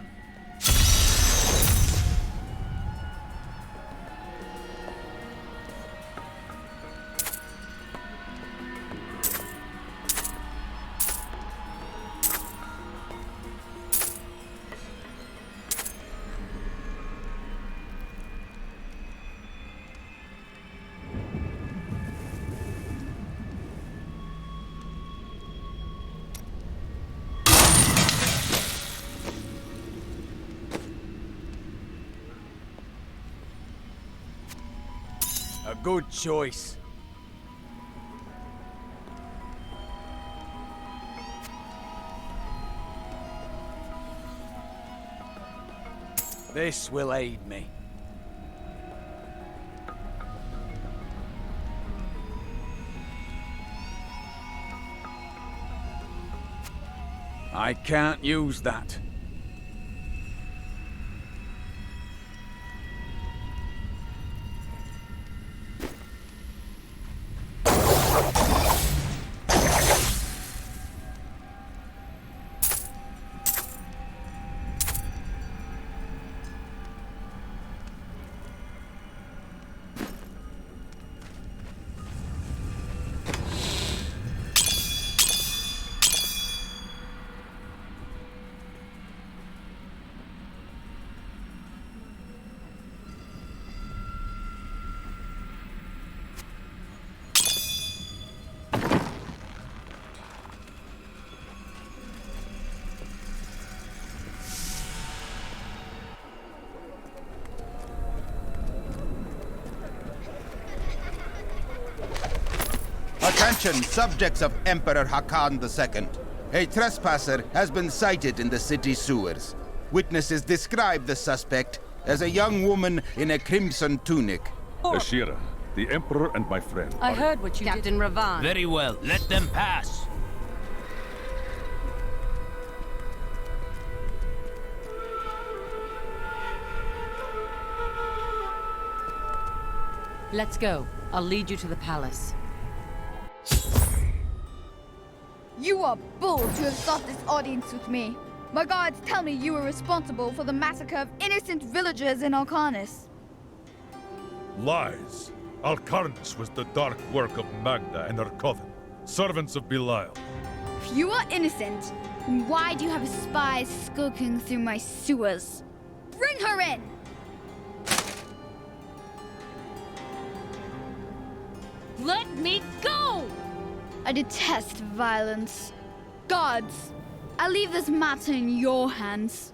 A good choice. This will aid me. I can't use that. Attention, subjects of Emperor Hakan II. A trespasser has been sighted in the city sewers. Witnesses describe the suspect as a young woman in a crimson tunic. Ashira, the Emperor and my friend. I heard what you did. Captain Ravan. Very well, let them pass. Let's go. I'll lead you to the palace. You are bold to have sought this audience with me. My guards tell me you were responsible for the massacre of innocent villagers in Alcarnus. Lies. Alcarnus was the dark work of Magda and her coven, servants of Belial. If you are innocent, then why do you have spies skulking through my sewers? Bring her in! Let me go! I detest violence. Guards, I leave this matter in your hands.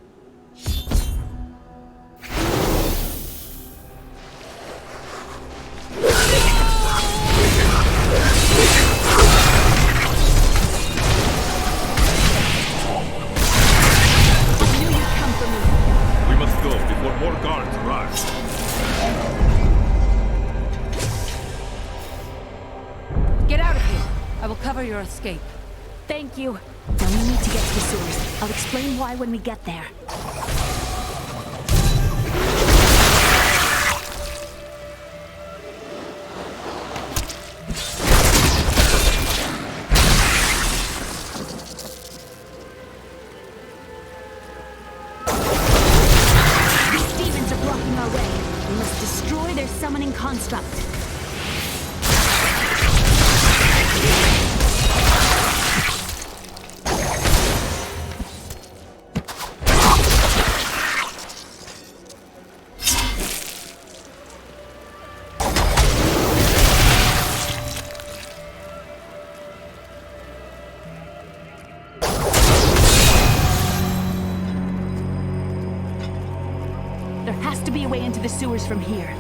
We must go before more guards arrive. Get out of here. I will cover your escape. Thank you. Now we need to get to the sewers. I'll explain why when we get there. These demons are blocking our way. We must destroy their summoning construct. There has to be a way into the sewers from here.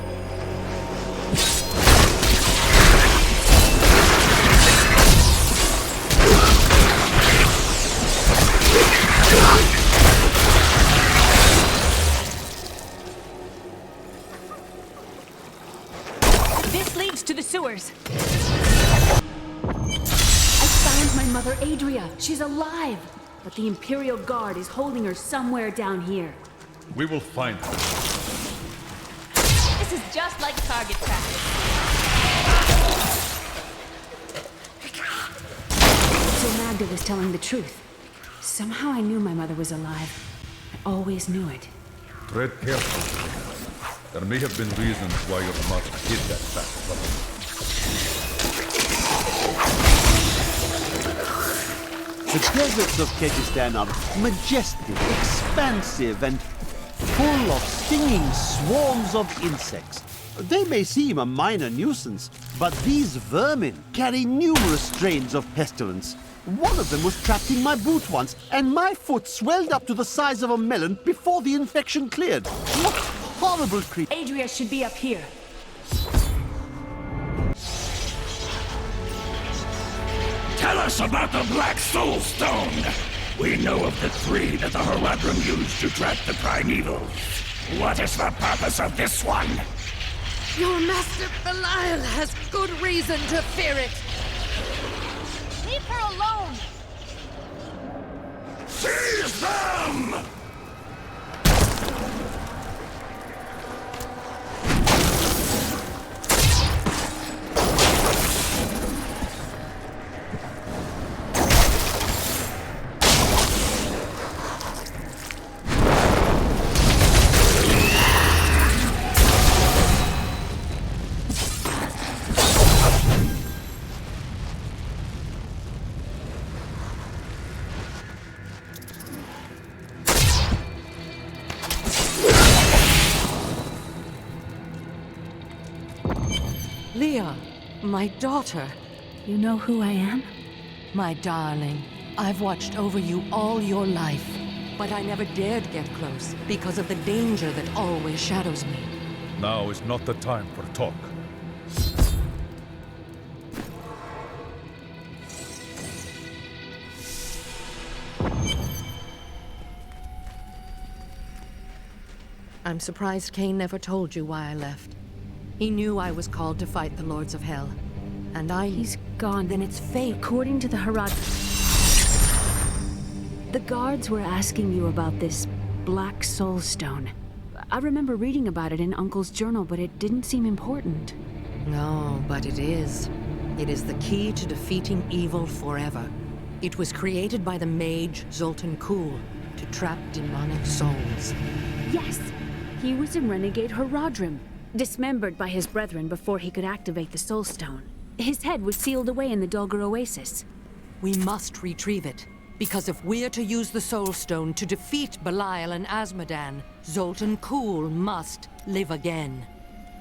This leads to the sewers. I found my mother Adria. She's alive. But the Imperial Guard is holding her somewhere down here. We will find her. This is just like target practice. So Magda was telling the truth. Somehow I knew my mother was alive. I always knew it. Tread carefully. There may have been reasons why your mother hid that fact from you. The deserts of Kyrgyzstan are majestic, expansive, and full of stinging swarms of insects. They may seem a minor nuisance, but these vermin carry numerous strains of pestilence. One of them was trapped in my boot once, and my foot swelled up to the size of a melon before the infection cleared. What horrible creature! Adria should be up here. Tell us about the Black Soul Stone! We know of the three that the Haradrim used to trap the primeval. What is the purpose of this one? Your master Belial has good reason to fear it. Leave her alone! Seize them! Leah, my daughter. You know who I am? My darling, I've watched over you all your life, but I never dared get close because of the danger that always shadows me. Now is not the time for talk. I'm surprised Cain never told you why I left. He knew I was called to fight the Lords of Hell. And He's gone. Then it's fate. According to the Harad... The guards were asking you about this Black Soul Stone. I remember reading about it in Uncle's journal, but it didn't seem important. No, but it is. It is the key to defeating evil forever. It was created by the mage Zoltan Kuhl to trap demonic souls. Yes! He was in Renegade Haradrim, dismembered by his brethren before he could activate the Soul Stone. His head was sealed away in the Dulgar Oasis. We must retrieve it, because if we're to use the Soul Stone to defeat Belial and Azmodan, Zoltan Kuhl must live again.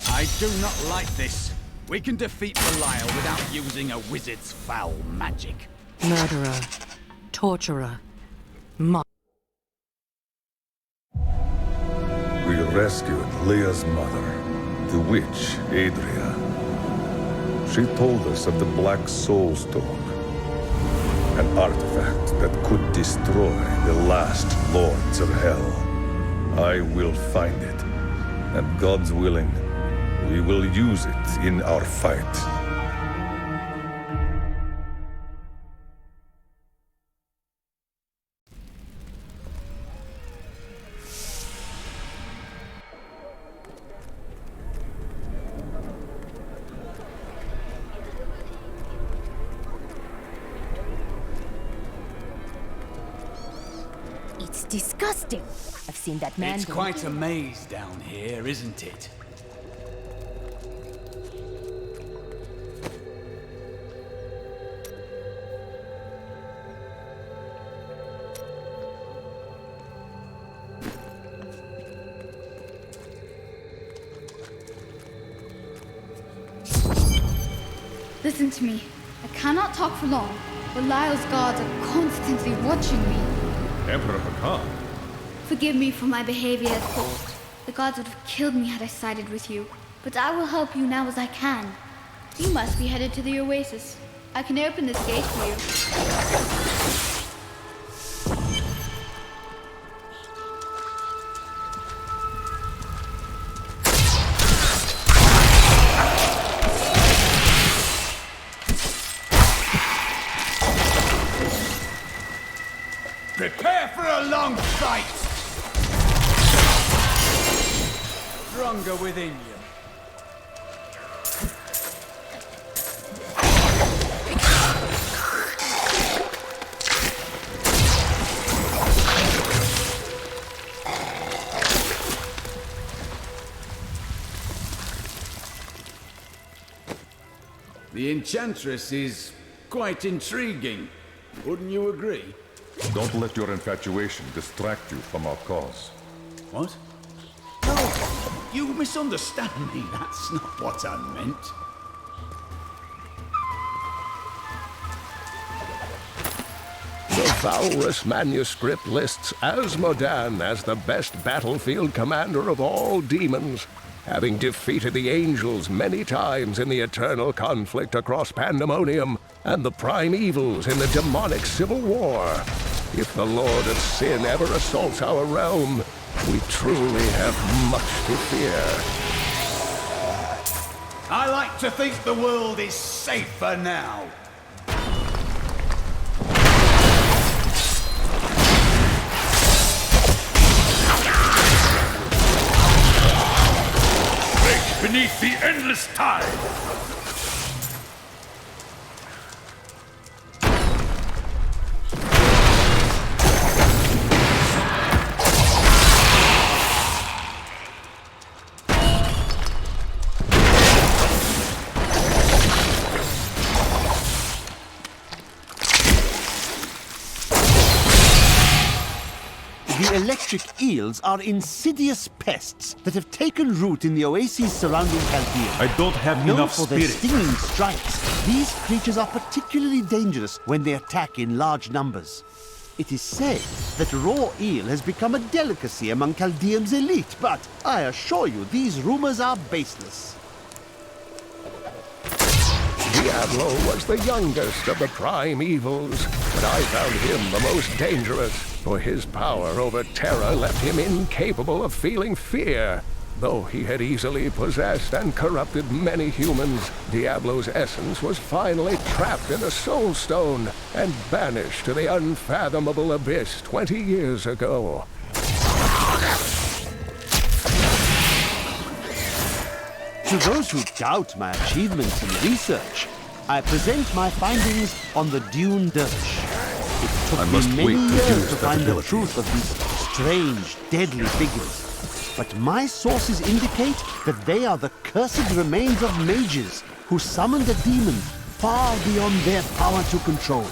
I do not like this. We can defeat Belial without using a wizard's foul magic. Murderer. Torturer. We rescued Leah's mother, the witch Adria. She told us of the Black Soul Stone, an artifact that could destroy the last Lords of Hell. I will find it, and God's willing, we will use it in our fight. It's disgusting. I've seen that man. It's quite a maze down here, isn't it? Listen to me. I cannot talk for long, but Lyle's guards are constantly watching me. Emperor Hakan? Forgive me for my behavior at court. The gods would have killed me had I sided with you. But I will help you now as I can. You must be headed to the Oasis. I can open this gate for you. Prepare for a long fight! Stronger within you. The Enchantress is quite intriguing. Wouldn't you agree? Don't let your infatuation distract you from our cause. What? No, you misunderstand me. That's not what I meant. The Valrus manuscript lists Azmodan as the best battlefield commander of all demons, having defeated the angels many times in the eternal conflict across Pandemonium and the prime evils in the demonic civil war. If the Lord of Sin ever assaults our realm, we truly have much to fear. I like to think the world is safer now. Break beneath the endless tide! The electric eels are insidious pests that have taken root in the oases surrounding Chaldea. I don't have Known enough for their spirit. stinging strikes, these creatures are particularly dangerous when they attack in large numbers. It is said that raw eel has become a delicacy among Chaldeum's elite, but I assure you these rumors are baseless. Diablo was the youngest of the prime evils, but I found him the most dangerous, for his power over terror left him incapable of feeling fear. Though he had easily possessed and corrupted many humans, Diablo's essence was finally trapped in a soul stone and banished to the unfathomable abyss 20 years ago. To those who doubt my achievements in research, I present my findings on the Dune Dirge. It took me many years to find the truth of these strange, deadly figures. But my sources indicate that they are the cursed remains of mages who summoned a demon far beyond their power to control.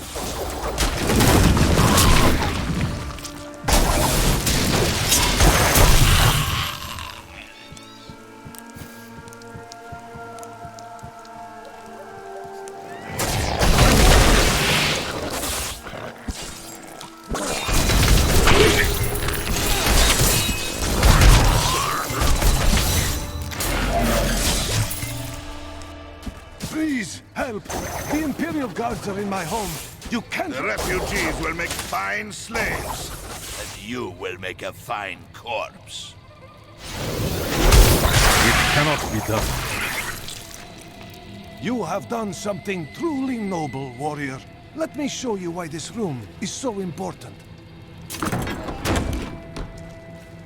Please, help! The Imperial Guards are in my home. You can't... The refugees will make fine slaves, and you will make a fine corpse. It cannot be done. You have done something truly noble, warrior. Let me show you why this room is so important.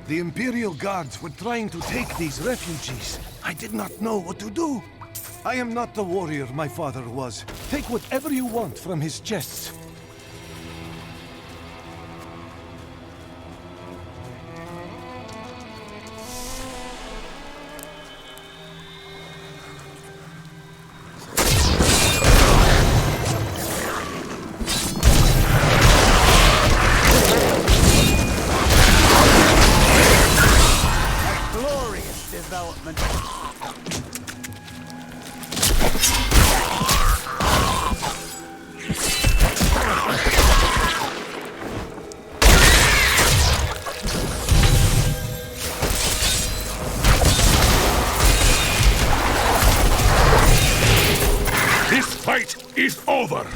The Imperial Guards were trying to take these refugees. I did not know what to do. I am not the warrior my father was. Take whatever you want from his chests. A glorious development. This fight is over!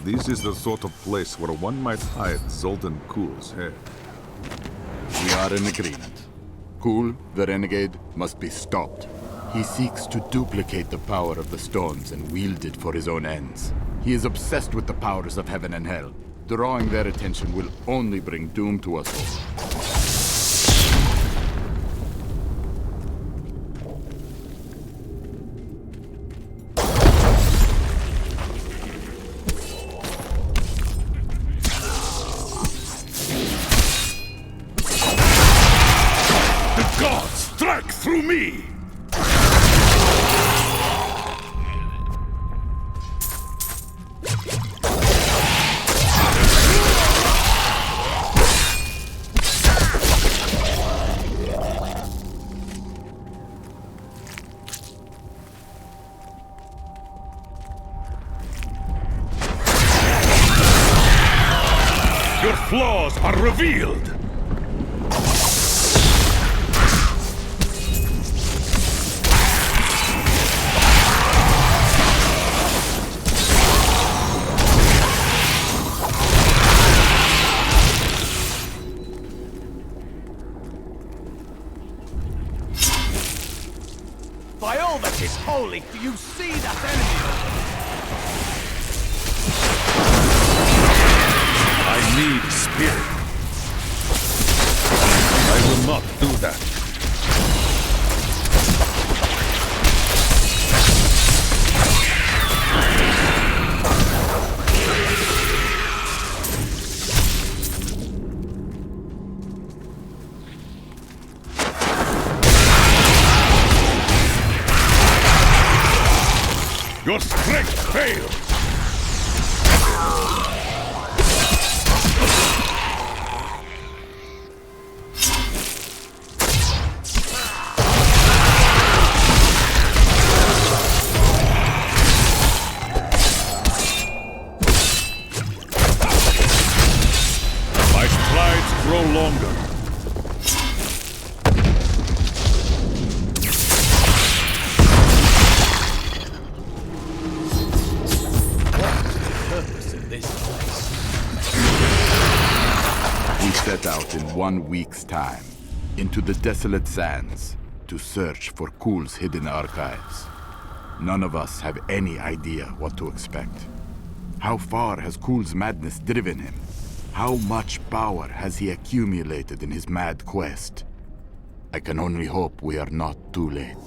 This is the sort of place where one might hide Zoltan Kuhl's head. We are in agreement. Kuhl, the renegade, must be stopped. He seeks to duplicate the power of the stones and wield it for his own ends. He is obsessed with the powers of heaven and hell. Drawing their attention will only bring doom to us all. Strike through me! Your flaws are revealed! By all that is holy, do you see that enemy? I need spirit. I will not do that. Your strength fails! out in 1 week's time into the desolate sands to search for Kul's hidden archives. None of us have any idea what to expect. How far has Kul's madness driven him? How much power has he accumulated in his mad quest? I can only hope we are not too late.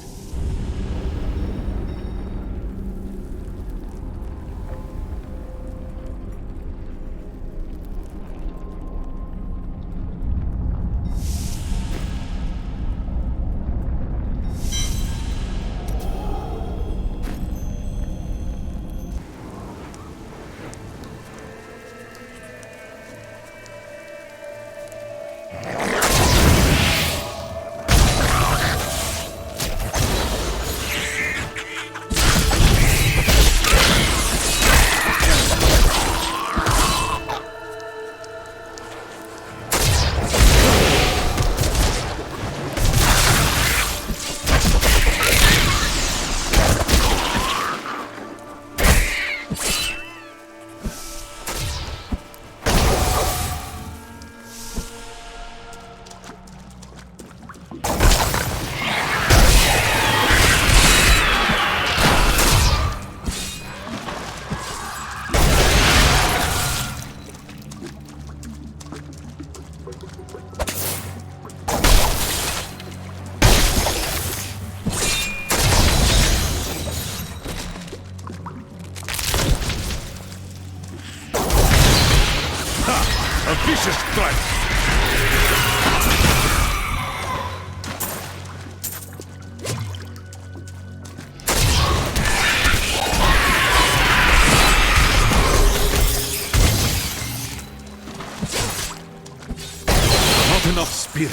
A vicious strike! Not enough spirit.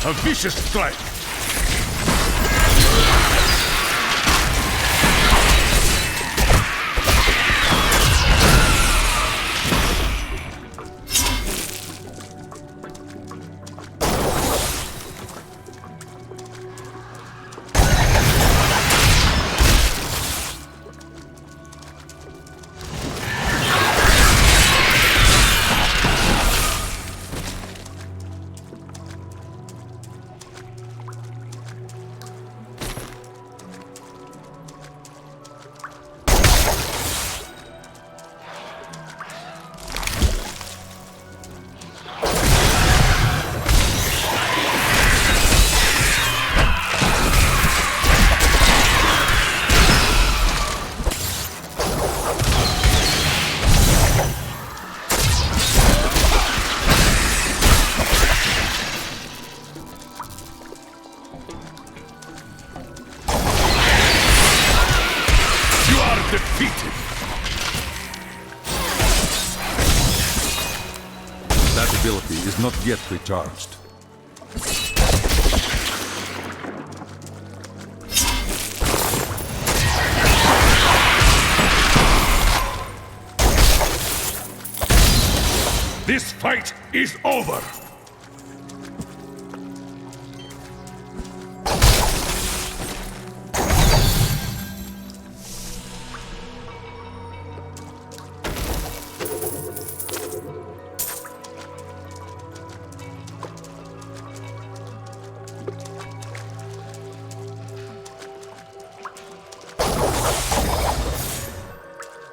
A vicious strike! Defeated! That ability is not yet recharged. This fight is over!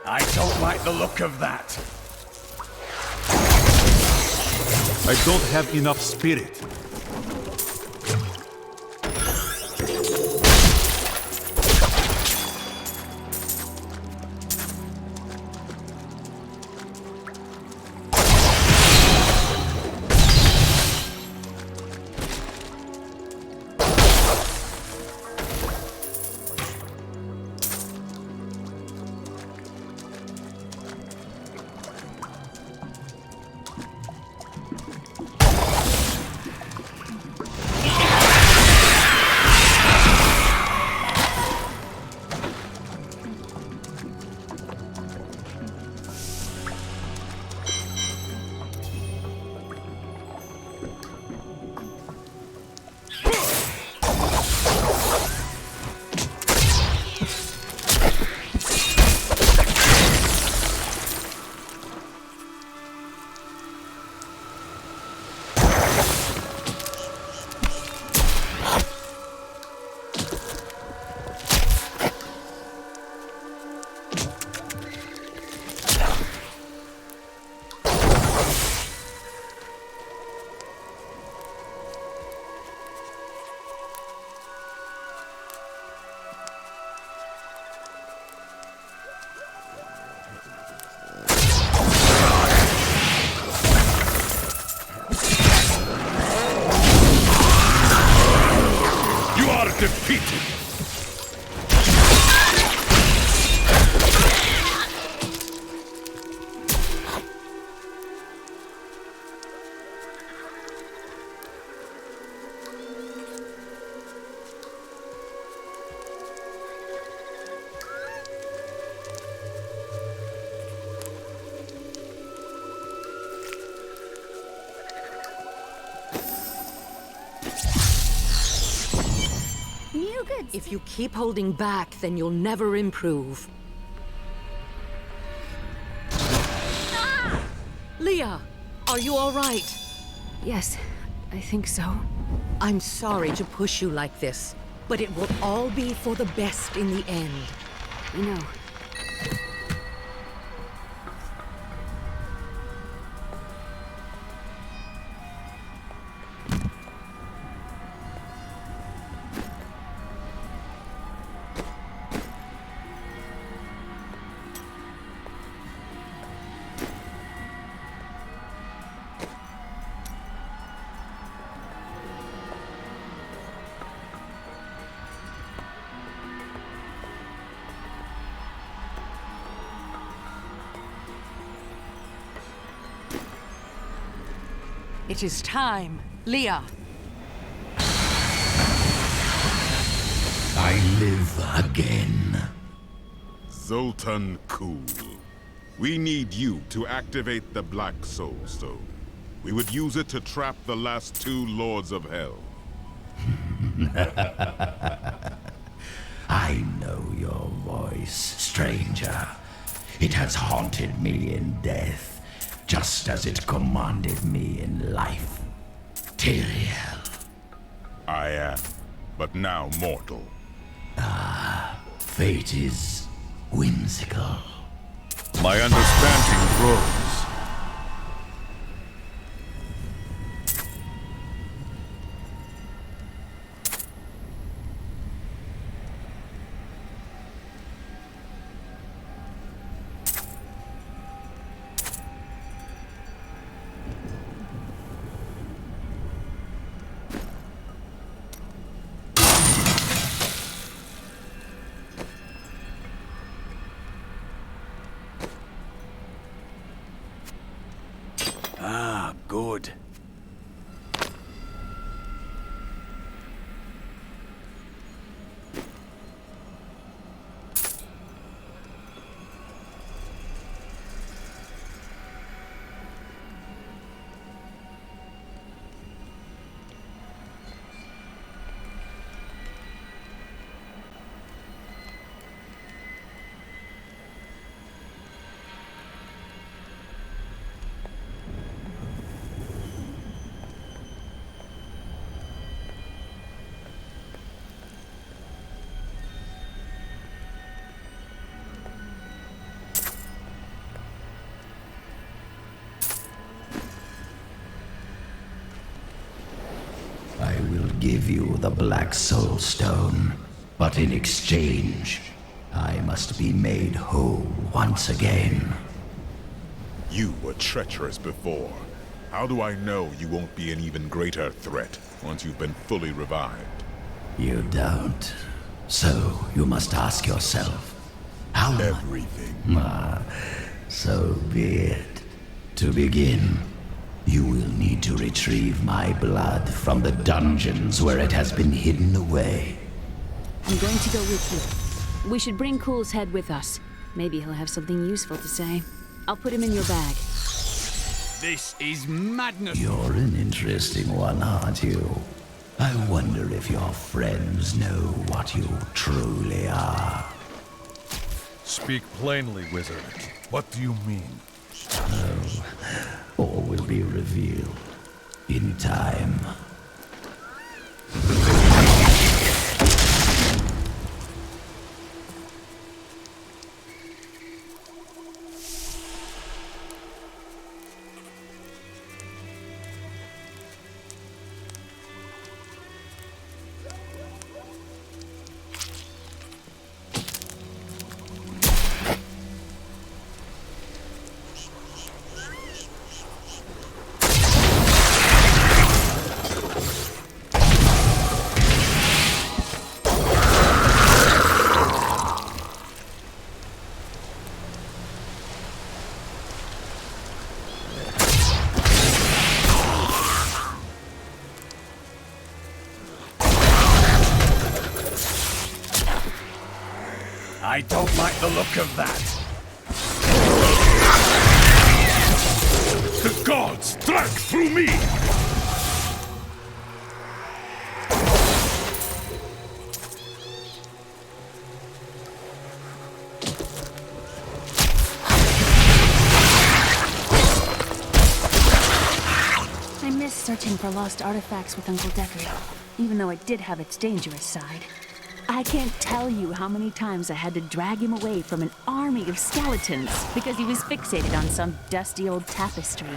I don't like the look of that. I don't have enough spirit. If you keep holding back, then you'll never improve. Leah, are you all right? Yes, I think so. I'm sorry to push you like this, but it will all be for the best in the end. You know. It is time, Leah. I live again. Zoltan Kuhl. We need you to activate the Black Soul Stone. We would use it to trap the last 2 Lords of Hell. I know your voice, stranger. It has haunted me in death, just as it commanded me in life. Tyrael. I am, but now mortal. Fate is whimsical. My understanding grows. Ah, good. I will give you the Black Soul Stone, but in exchange, I must be made whole once again. You were treacherous before. How do I know you won't be an even greater threat once you've been fully revived? You don't. So you must ask yourself, how much? Everything. So be it. To begin, you will need to retrieve my blood from the dungeons where it has been hidden away. I'm going to go with you. We should bring Cool's head with us. Maybe he'll have something useful to say. I'll put him in your bag. This is madness. You're an interesting one, aren't you? I wonder if your friends know what you truly are. Speak plainly, wizard. What do you mean? Oh, all will be revealed in time. I don't like the look of that. The gods strike through me! searching for lost artifacts with Uncle Deckard, even though it did have its dangerous side. I can't tell you how many times I had to drag him away from an army of skeletons because he was fixated on some dusty old tapestry.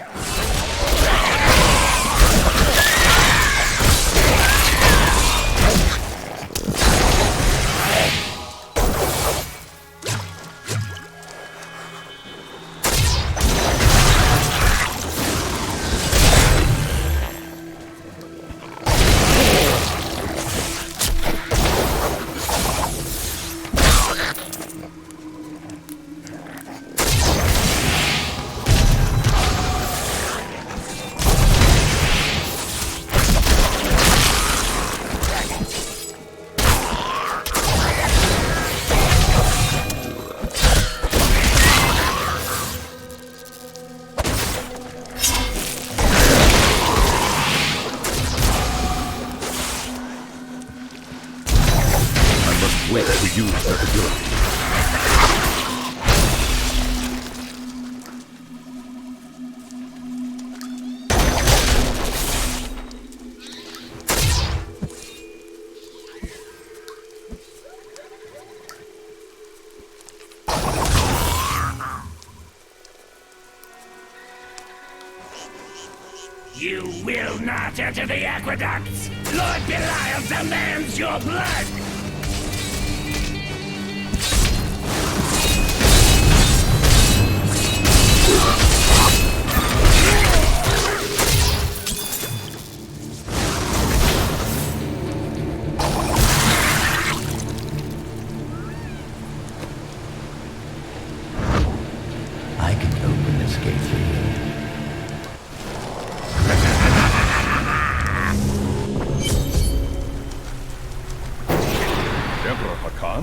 Wait to use that ability. You will not enter the aqueducts! Lord Belial demands your blood! I can open this gate for you. Emperor Hakan?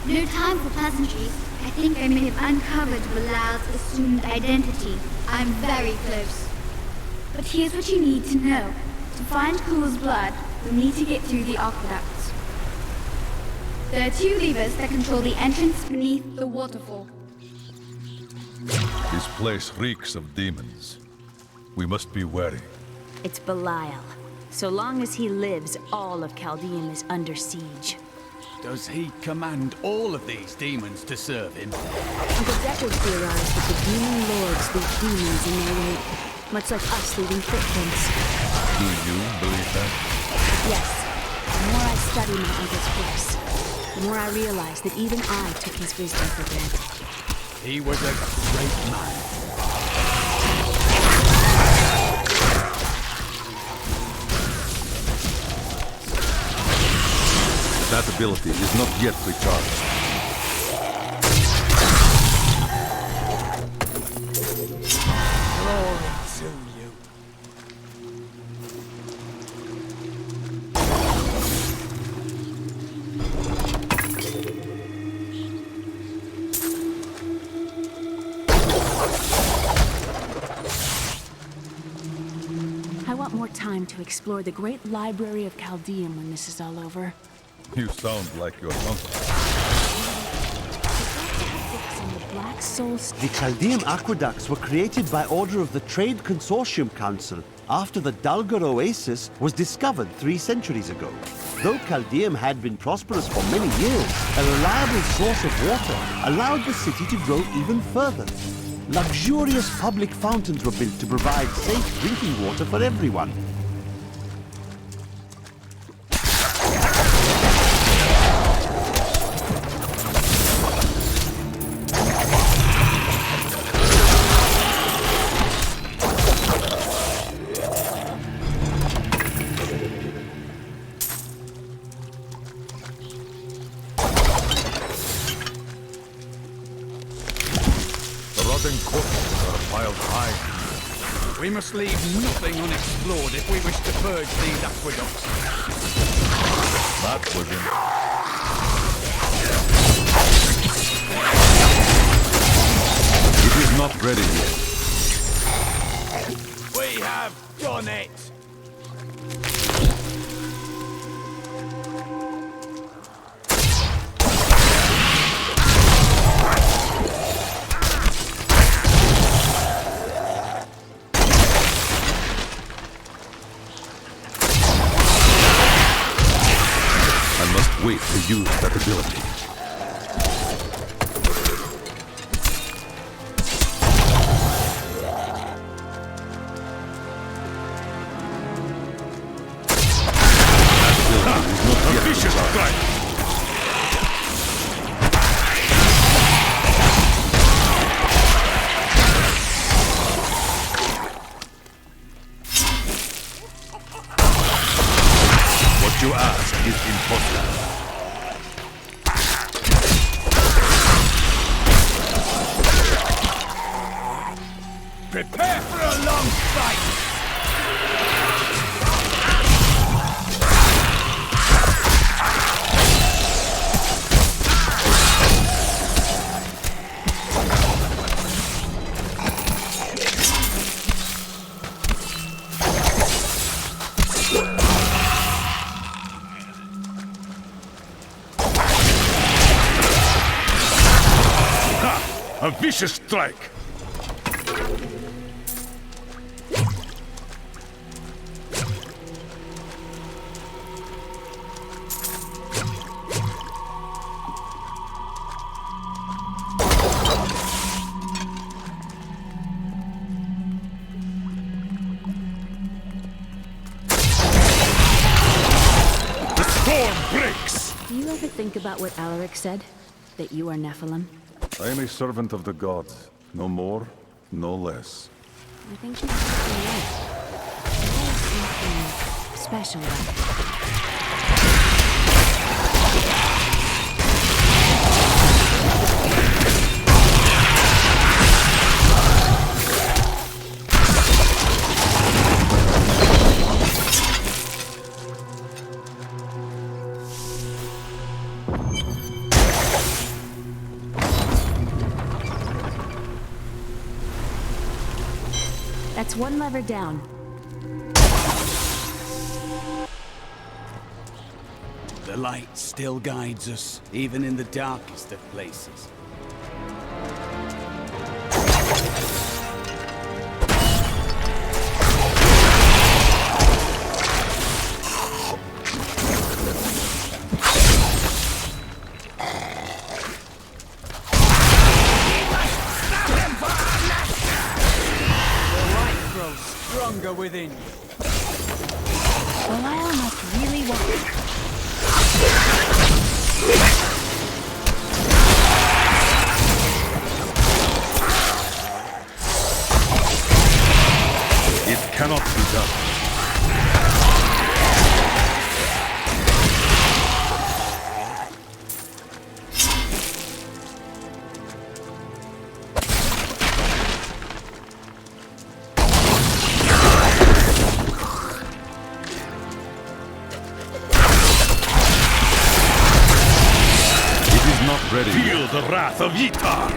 No time for pleasantries. I think I may have uncovered Bilal's assumed identity. I'm very close. But here's what you need to know. To find Kul's blood, you'll need to get through the aqueducts. There are 2 levers that control the entrance beneath the waterfall. This place reeks of demons. We must be wary. It's Belial. So long as he lives, all of Chaldeum is under siege. Does he command all of these demons to serve him? Uncle Deckard theorized that the demon lords leave demons in their wake, much like us leaving footprints. Do you believe that? Yes. The more I study my uncle's books, the more I realize that even I took his wisdom for granted. He was a great man. That ability is not yet recharged. Glory to you. I want more time to explore the great library of Chaldeum when this is all over. You sound like your uncle. Black Souls. The Chaldean aqueducts were created by order of the Trade Consortium Council after the Dalgar Oasis was discovered 3 centuries ago. Though Chaldeum had been prosperous for many years, a reliable source of water allowed the city to grow even further. Luxurious public fountains were built to provide safe drinking water for everyone. We must leave nothing unexplored if we wish to purge these aqueducts. That was it. It is not ready yet. We have done it! Prepare for a long fight! A vicious strike! The storm breaks! Do you ever think about what Alaric said? That you are Nephilim? I am a servant of the gods. No more, no less. I think he's something right. There's something special about it. That's one lever down. The light still guides us, even in the darkest of places. Stronger within you. Belial must really want it. It cannot be done. Ready. Feel the wrath of Ytar!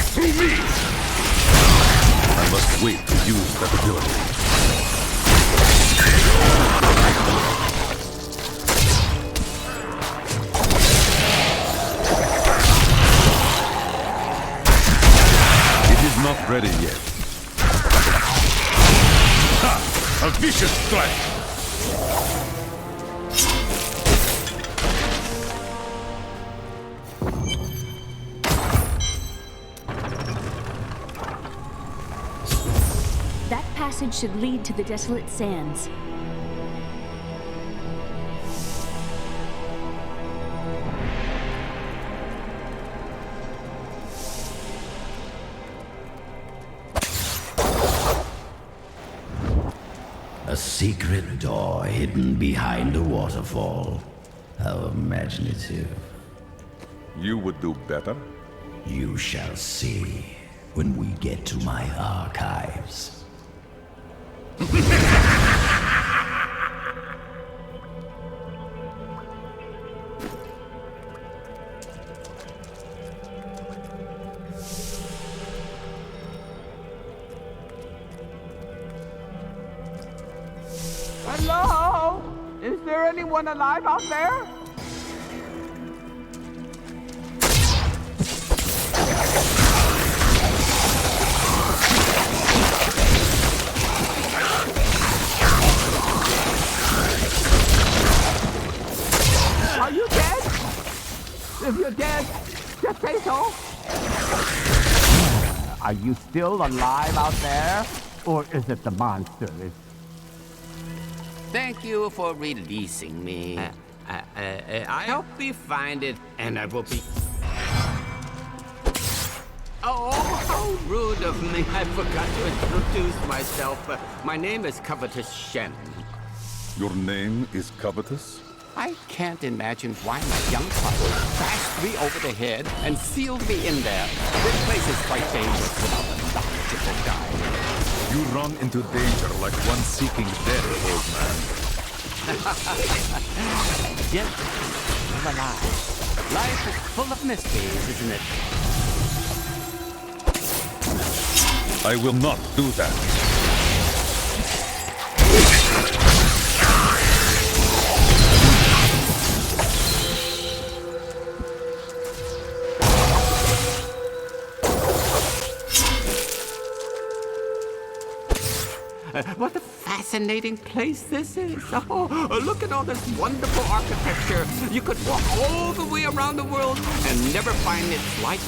Through me! I must wait to use that ability. It is not ready yet. Ha! A vicious strike! Passage should lead to the desolate sands. A secret door hidden behind a waterfall. How imaginative. You would do better? You shall see when we get to my archives. Hello? Is there anyone alive out there? Are you dead? If you're dead, just say so. Are you still alive out there? Or is it the monsters? Thank you for releasing me. I hope we find it, and I will be... Oh, how rude of me. I forgot to introduce myself. My name is Covetous Shen. Your name is Covetous? I can't imagine why my young father bashed me over the head and sealed me in there. This place is quite dangerous without a knowledgeable guide. You run into danger like one seeking death, old man. Yes, I'm alive. Life is full of mysteries, isn't it? I will not do that. What a fascinating place this is. Oh, look at all this wonderful architecture. You could walk all the way around the world and never find its like.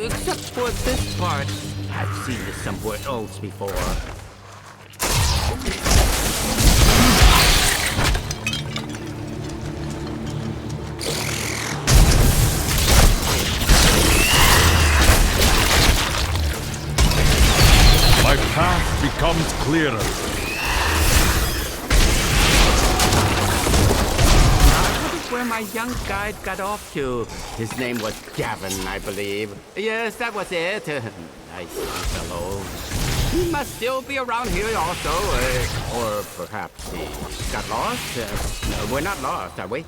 Except for this part. I've seen this somewhere else before. My path becomes clearer. Where my young guide got off to. His name was Gavin, I believe. Yes, that was it. Nice fellow. He must still be around here also. Or perhaps he got lost. We're not lost, are we?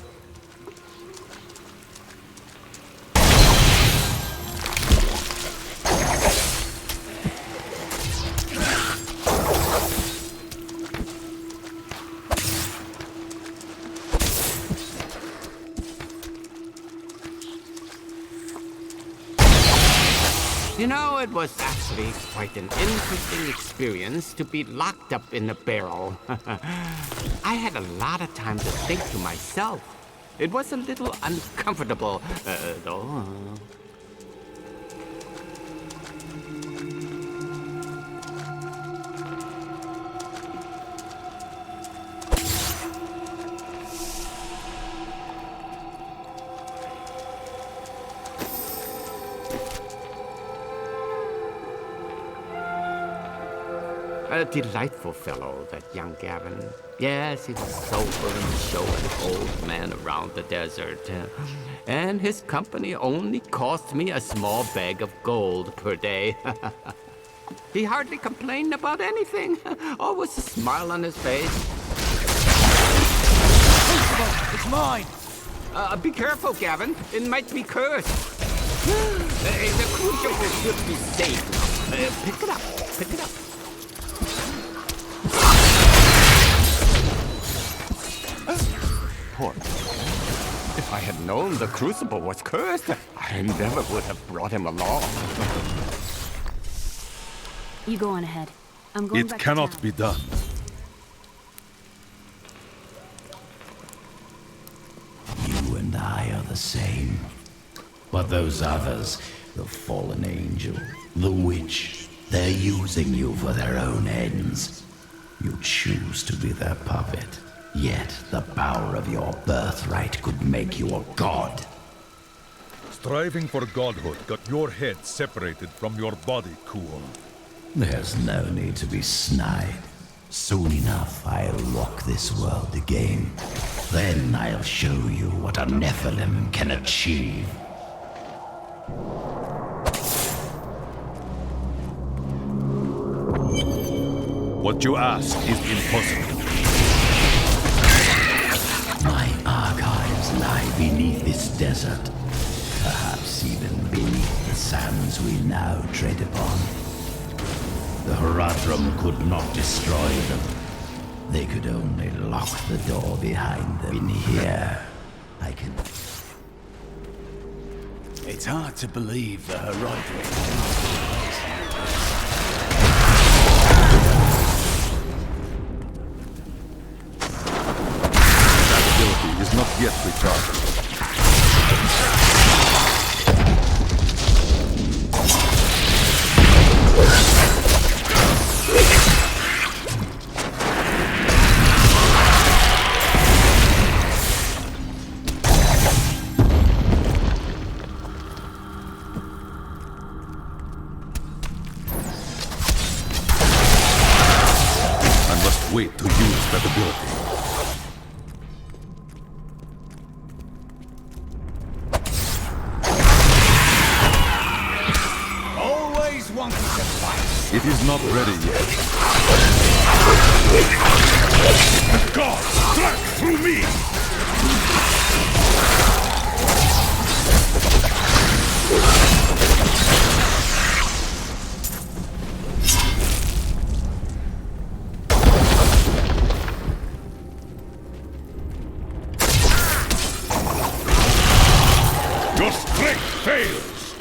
You know, it was actually quite an interesting experience to be locked up in a barrel. I had a lot of time to think to myself. It was a little uncomfortable, though. A delightful fellow, that young Gavin. Yes, he was sober and show an old man around the desert. And his company only cost me a small bag of gold per day. He hardly complained about anything. Always a smile on his face. It's mine! Be careful, Gavin. It might be cursed. The crucible should be safe. Pick it up. Pick it up. Poor boy. If I had known the crucible was cursed, I never would have brought him along. You go on ahead. I'm going back It cannot to town. be done. You and I are the same. But those others, the fallen angel, the witch, they're using you for their own ends. You choose to be their puppet. Yet the power of your birthright could make you a god. Striving for godhood got your head separated from your body, Cool. There's no need to be snide. Soon enough, I'll walk this world again. Then I'll show you what a Nephilim can achieve. What you ask is impossible. My archives lie beneath this desert. Perhaps even beneath the sands we now tread upon. The Horadrim could not destroy them. They could only lock the door behind them. In here, I can... It's hard to believe the Horadrim. Is not yet recharged. Wait to use that ability. Always wanted to fight. It is not ready yet. The gods struck through me! Your strength fails!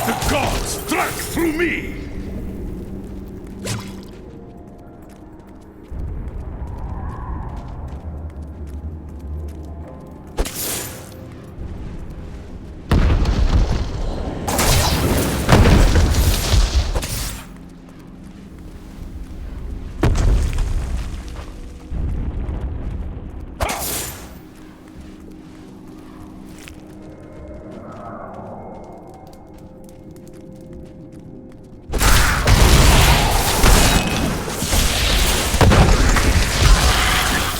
The gods struck through me!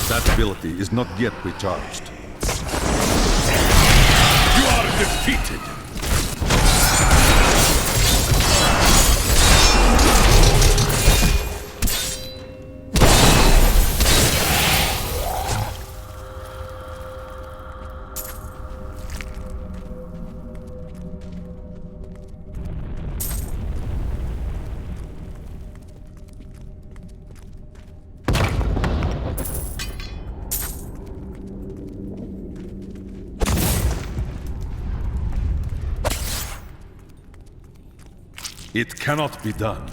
That ability is not yet recharged. You are defeated! It cannot be done.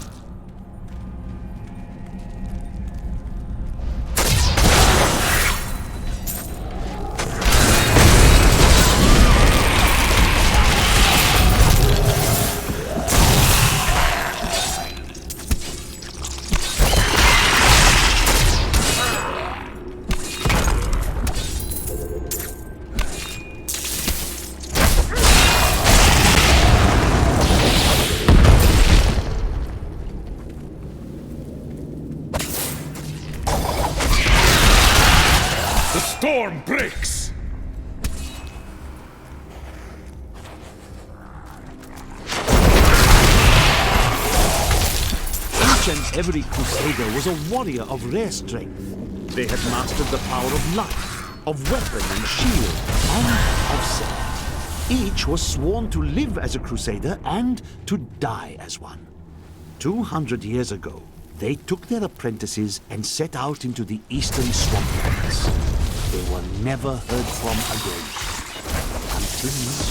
The storm breaks! Each and every crusader was a warrior of rare strength. They had mastered the power of life, of weapon and shield, and of self. Each was sworn to live as a crusader and to die as one. 200 years ago, they took their apprentices and set out into the eastern swamplands. They were never heard from again. Until now.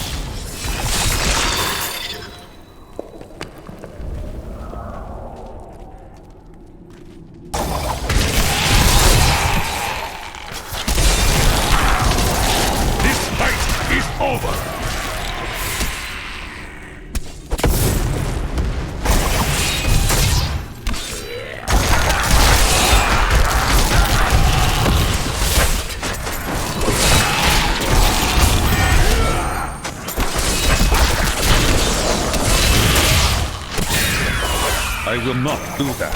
This fight is over! I will not do that.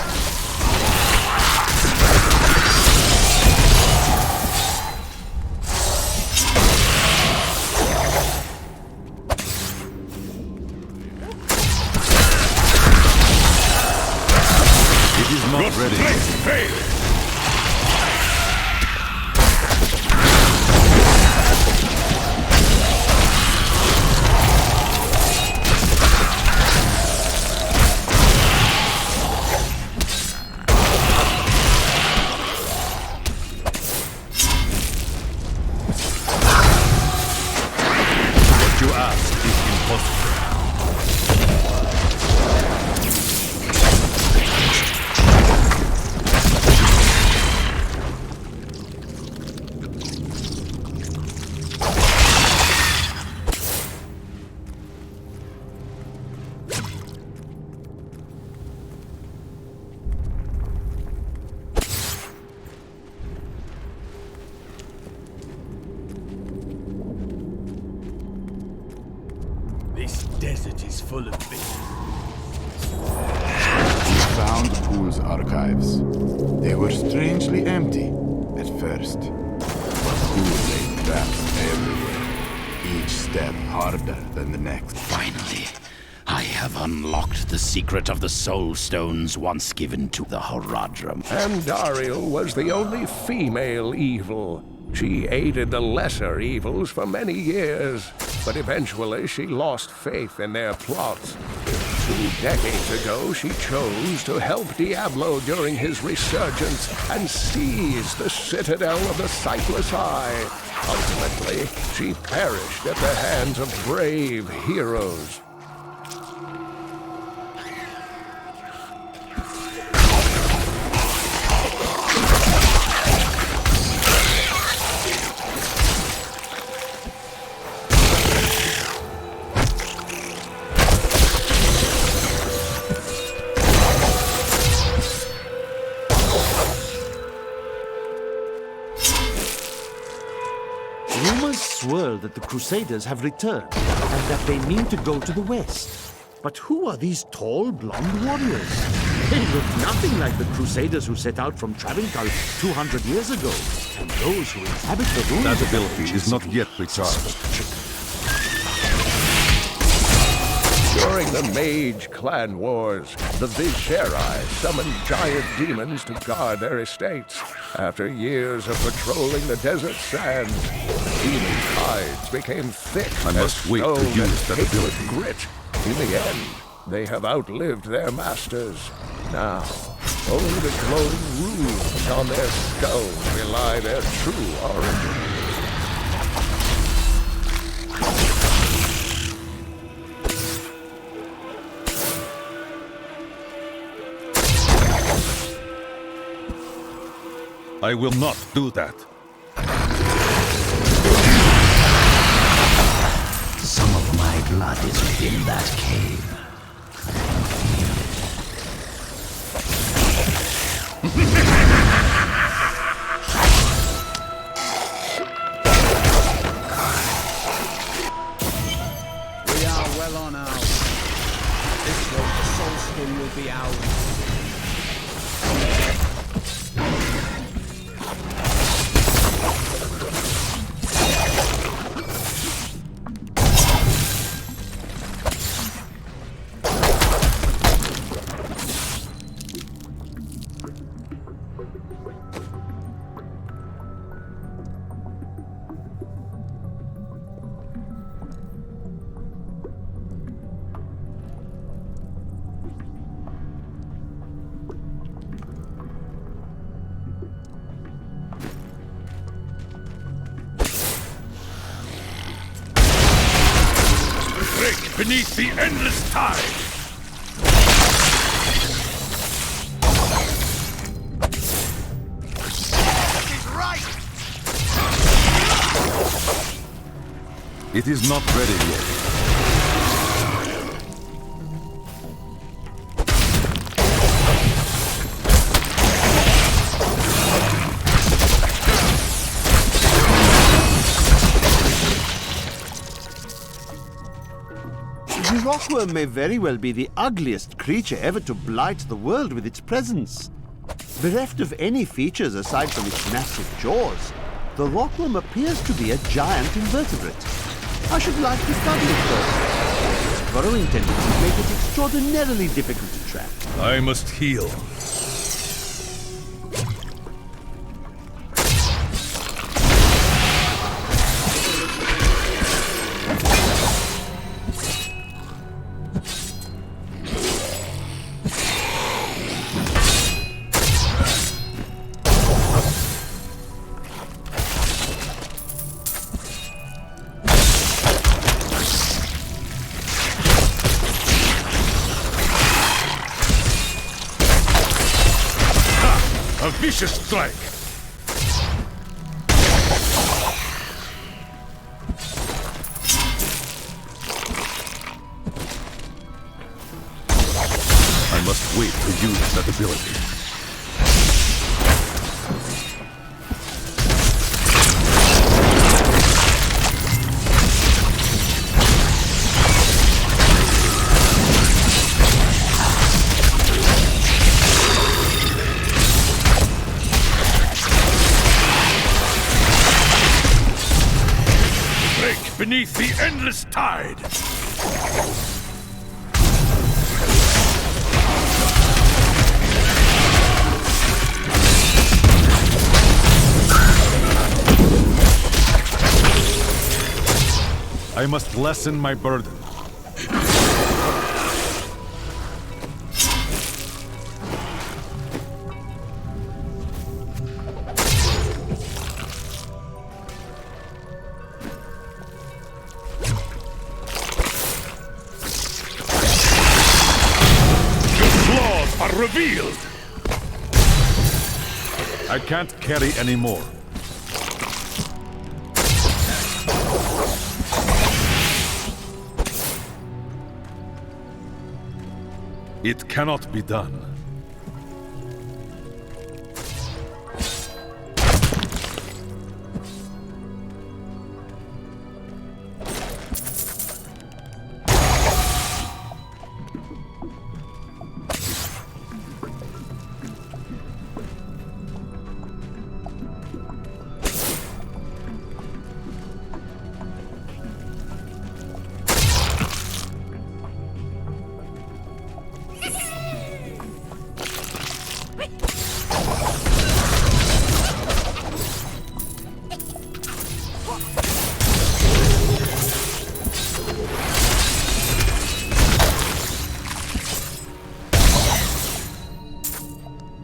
It is not ready. Failed! full of faith. We found Pool's archives. They were strangely empty at first. But Pool laid traps everywhere, each step harder than the next. Finally, I have unlocked the secret of the soul stones once given to the Horadrim. And Dariel was the only female evil. She aided the lesser evils for many years, but eventually she lost faith in their plots. 2 decades ago, she chose to help Diablo during his resurgence and seize the citadel of the Sightless Eye. Ultimately, she perished at the hands of brave heroes. Rumors swirl that the Crusaders have returned, and that they mean to go to the west. But who are these tall, blonde warriors? They look nothing like the Crusaders who set out from Travincal 200 years ago, and those who inhabit the ruins. That ability is not yet recharged. During the Mage Clan Wars, the Visceri summoned giant demons to guard their estates. After years of patrolling the desert sands, the demon hides became thick I must wait to stone use and that ability. grit. In the end, they have outlived their masters. Now, only the glowing runes on their stones belie their true origin. I will not do that. Some of my blood is within that cave. We are well on our way. This road, the Soul Stone will be ours. Break beneath the endless tide! It is not ready yet. The rockworm may very well be the ugliest creature ever to blight the world with its presence. Bereft of any features aside from its massive jaws, the rockworm appears to be a giant invertebrate. I should like to study it first. Its burrowing tendencies make it extraordinarily difficult to track. I must heal. A vicious strike! I must wait to use that ability. beneath the endless tide! I must lessen my burden. Revealed! I can't carry any more. It cannot be done.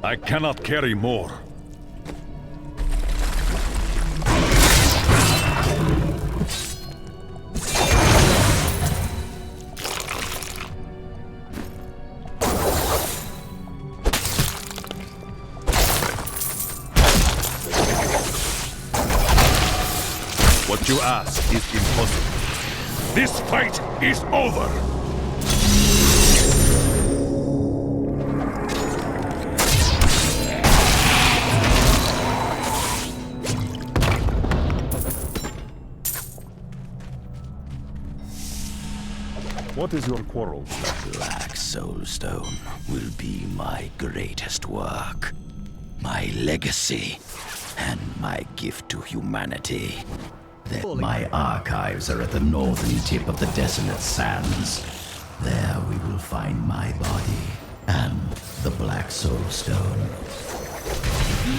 I cannot carry more. What you ask is impossible. This fight is over! What is your quarrel? The Black Soulstone will be my greatest work, my legacy, and my gift to humanity. My archives are at the northern tip of the desolate sands. There we will find my body and the Black Soulstone.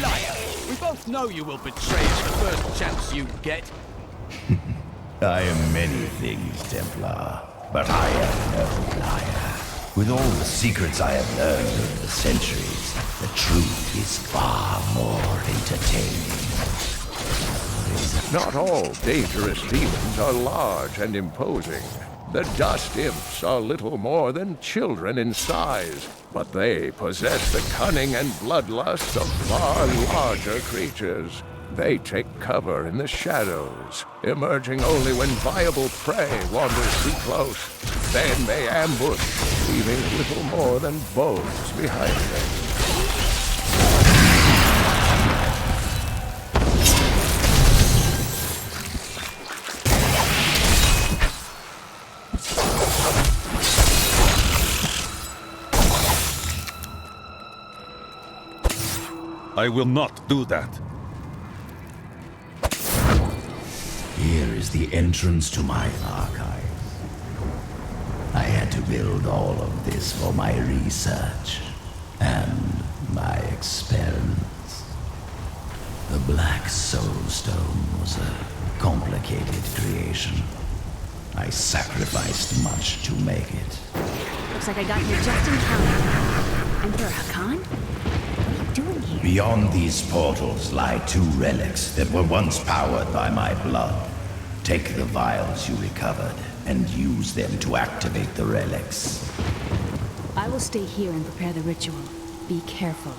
Liar! We both know you will betray us the first chance you get. I am many things, Templar, but I am no liar. With all the secrets I have learned over the centuries, the truth is far more entertaining. Not all dangerous demons are large and imposing. The dust imps are little more than children in size, but they possess the cunning and bloodlust of far larger creatures. They take cover in the shadows, emerging only when viable prey wanders too close. Then they ambush, leaving little more than bones behind them. I will not do that. Here is the entrance to my archives. I had to build all of this for my research and my experiments. The Black Soulstone was a complicated creation. I sacrificed much to make it. Looks like I got here just in time. Emperor Hakan? What are you doing here? Beyond these portals lie two relics that were once powered by my blood. Take the vials you recovered and use them to activate the relics. I will stay here and prepare the ritual. Be careful.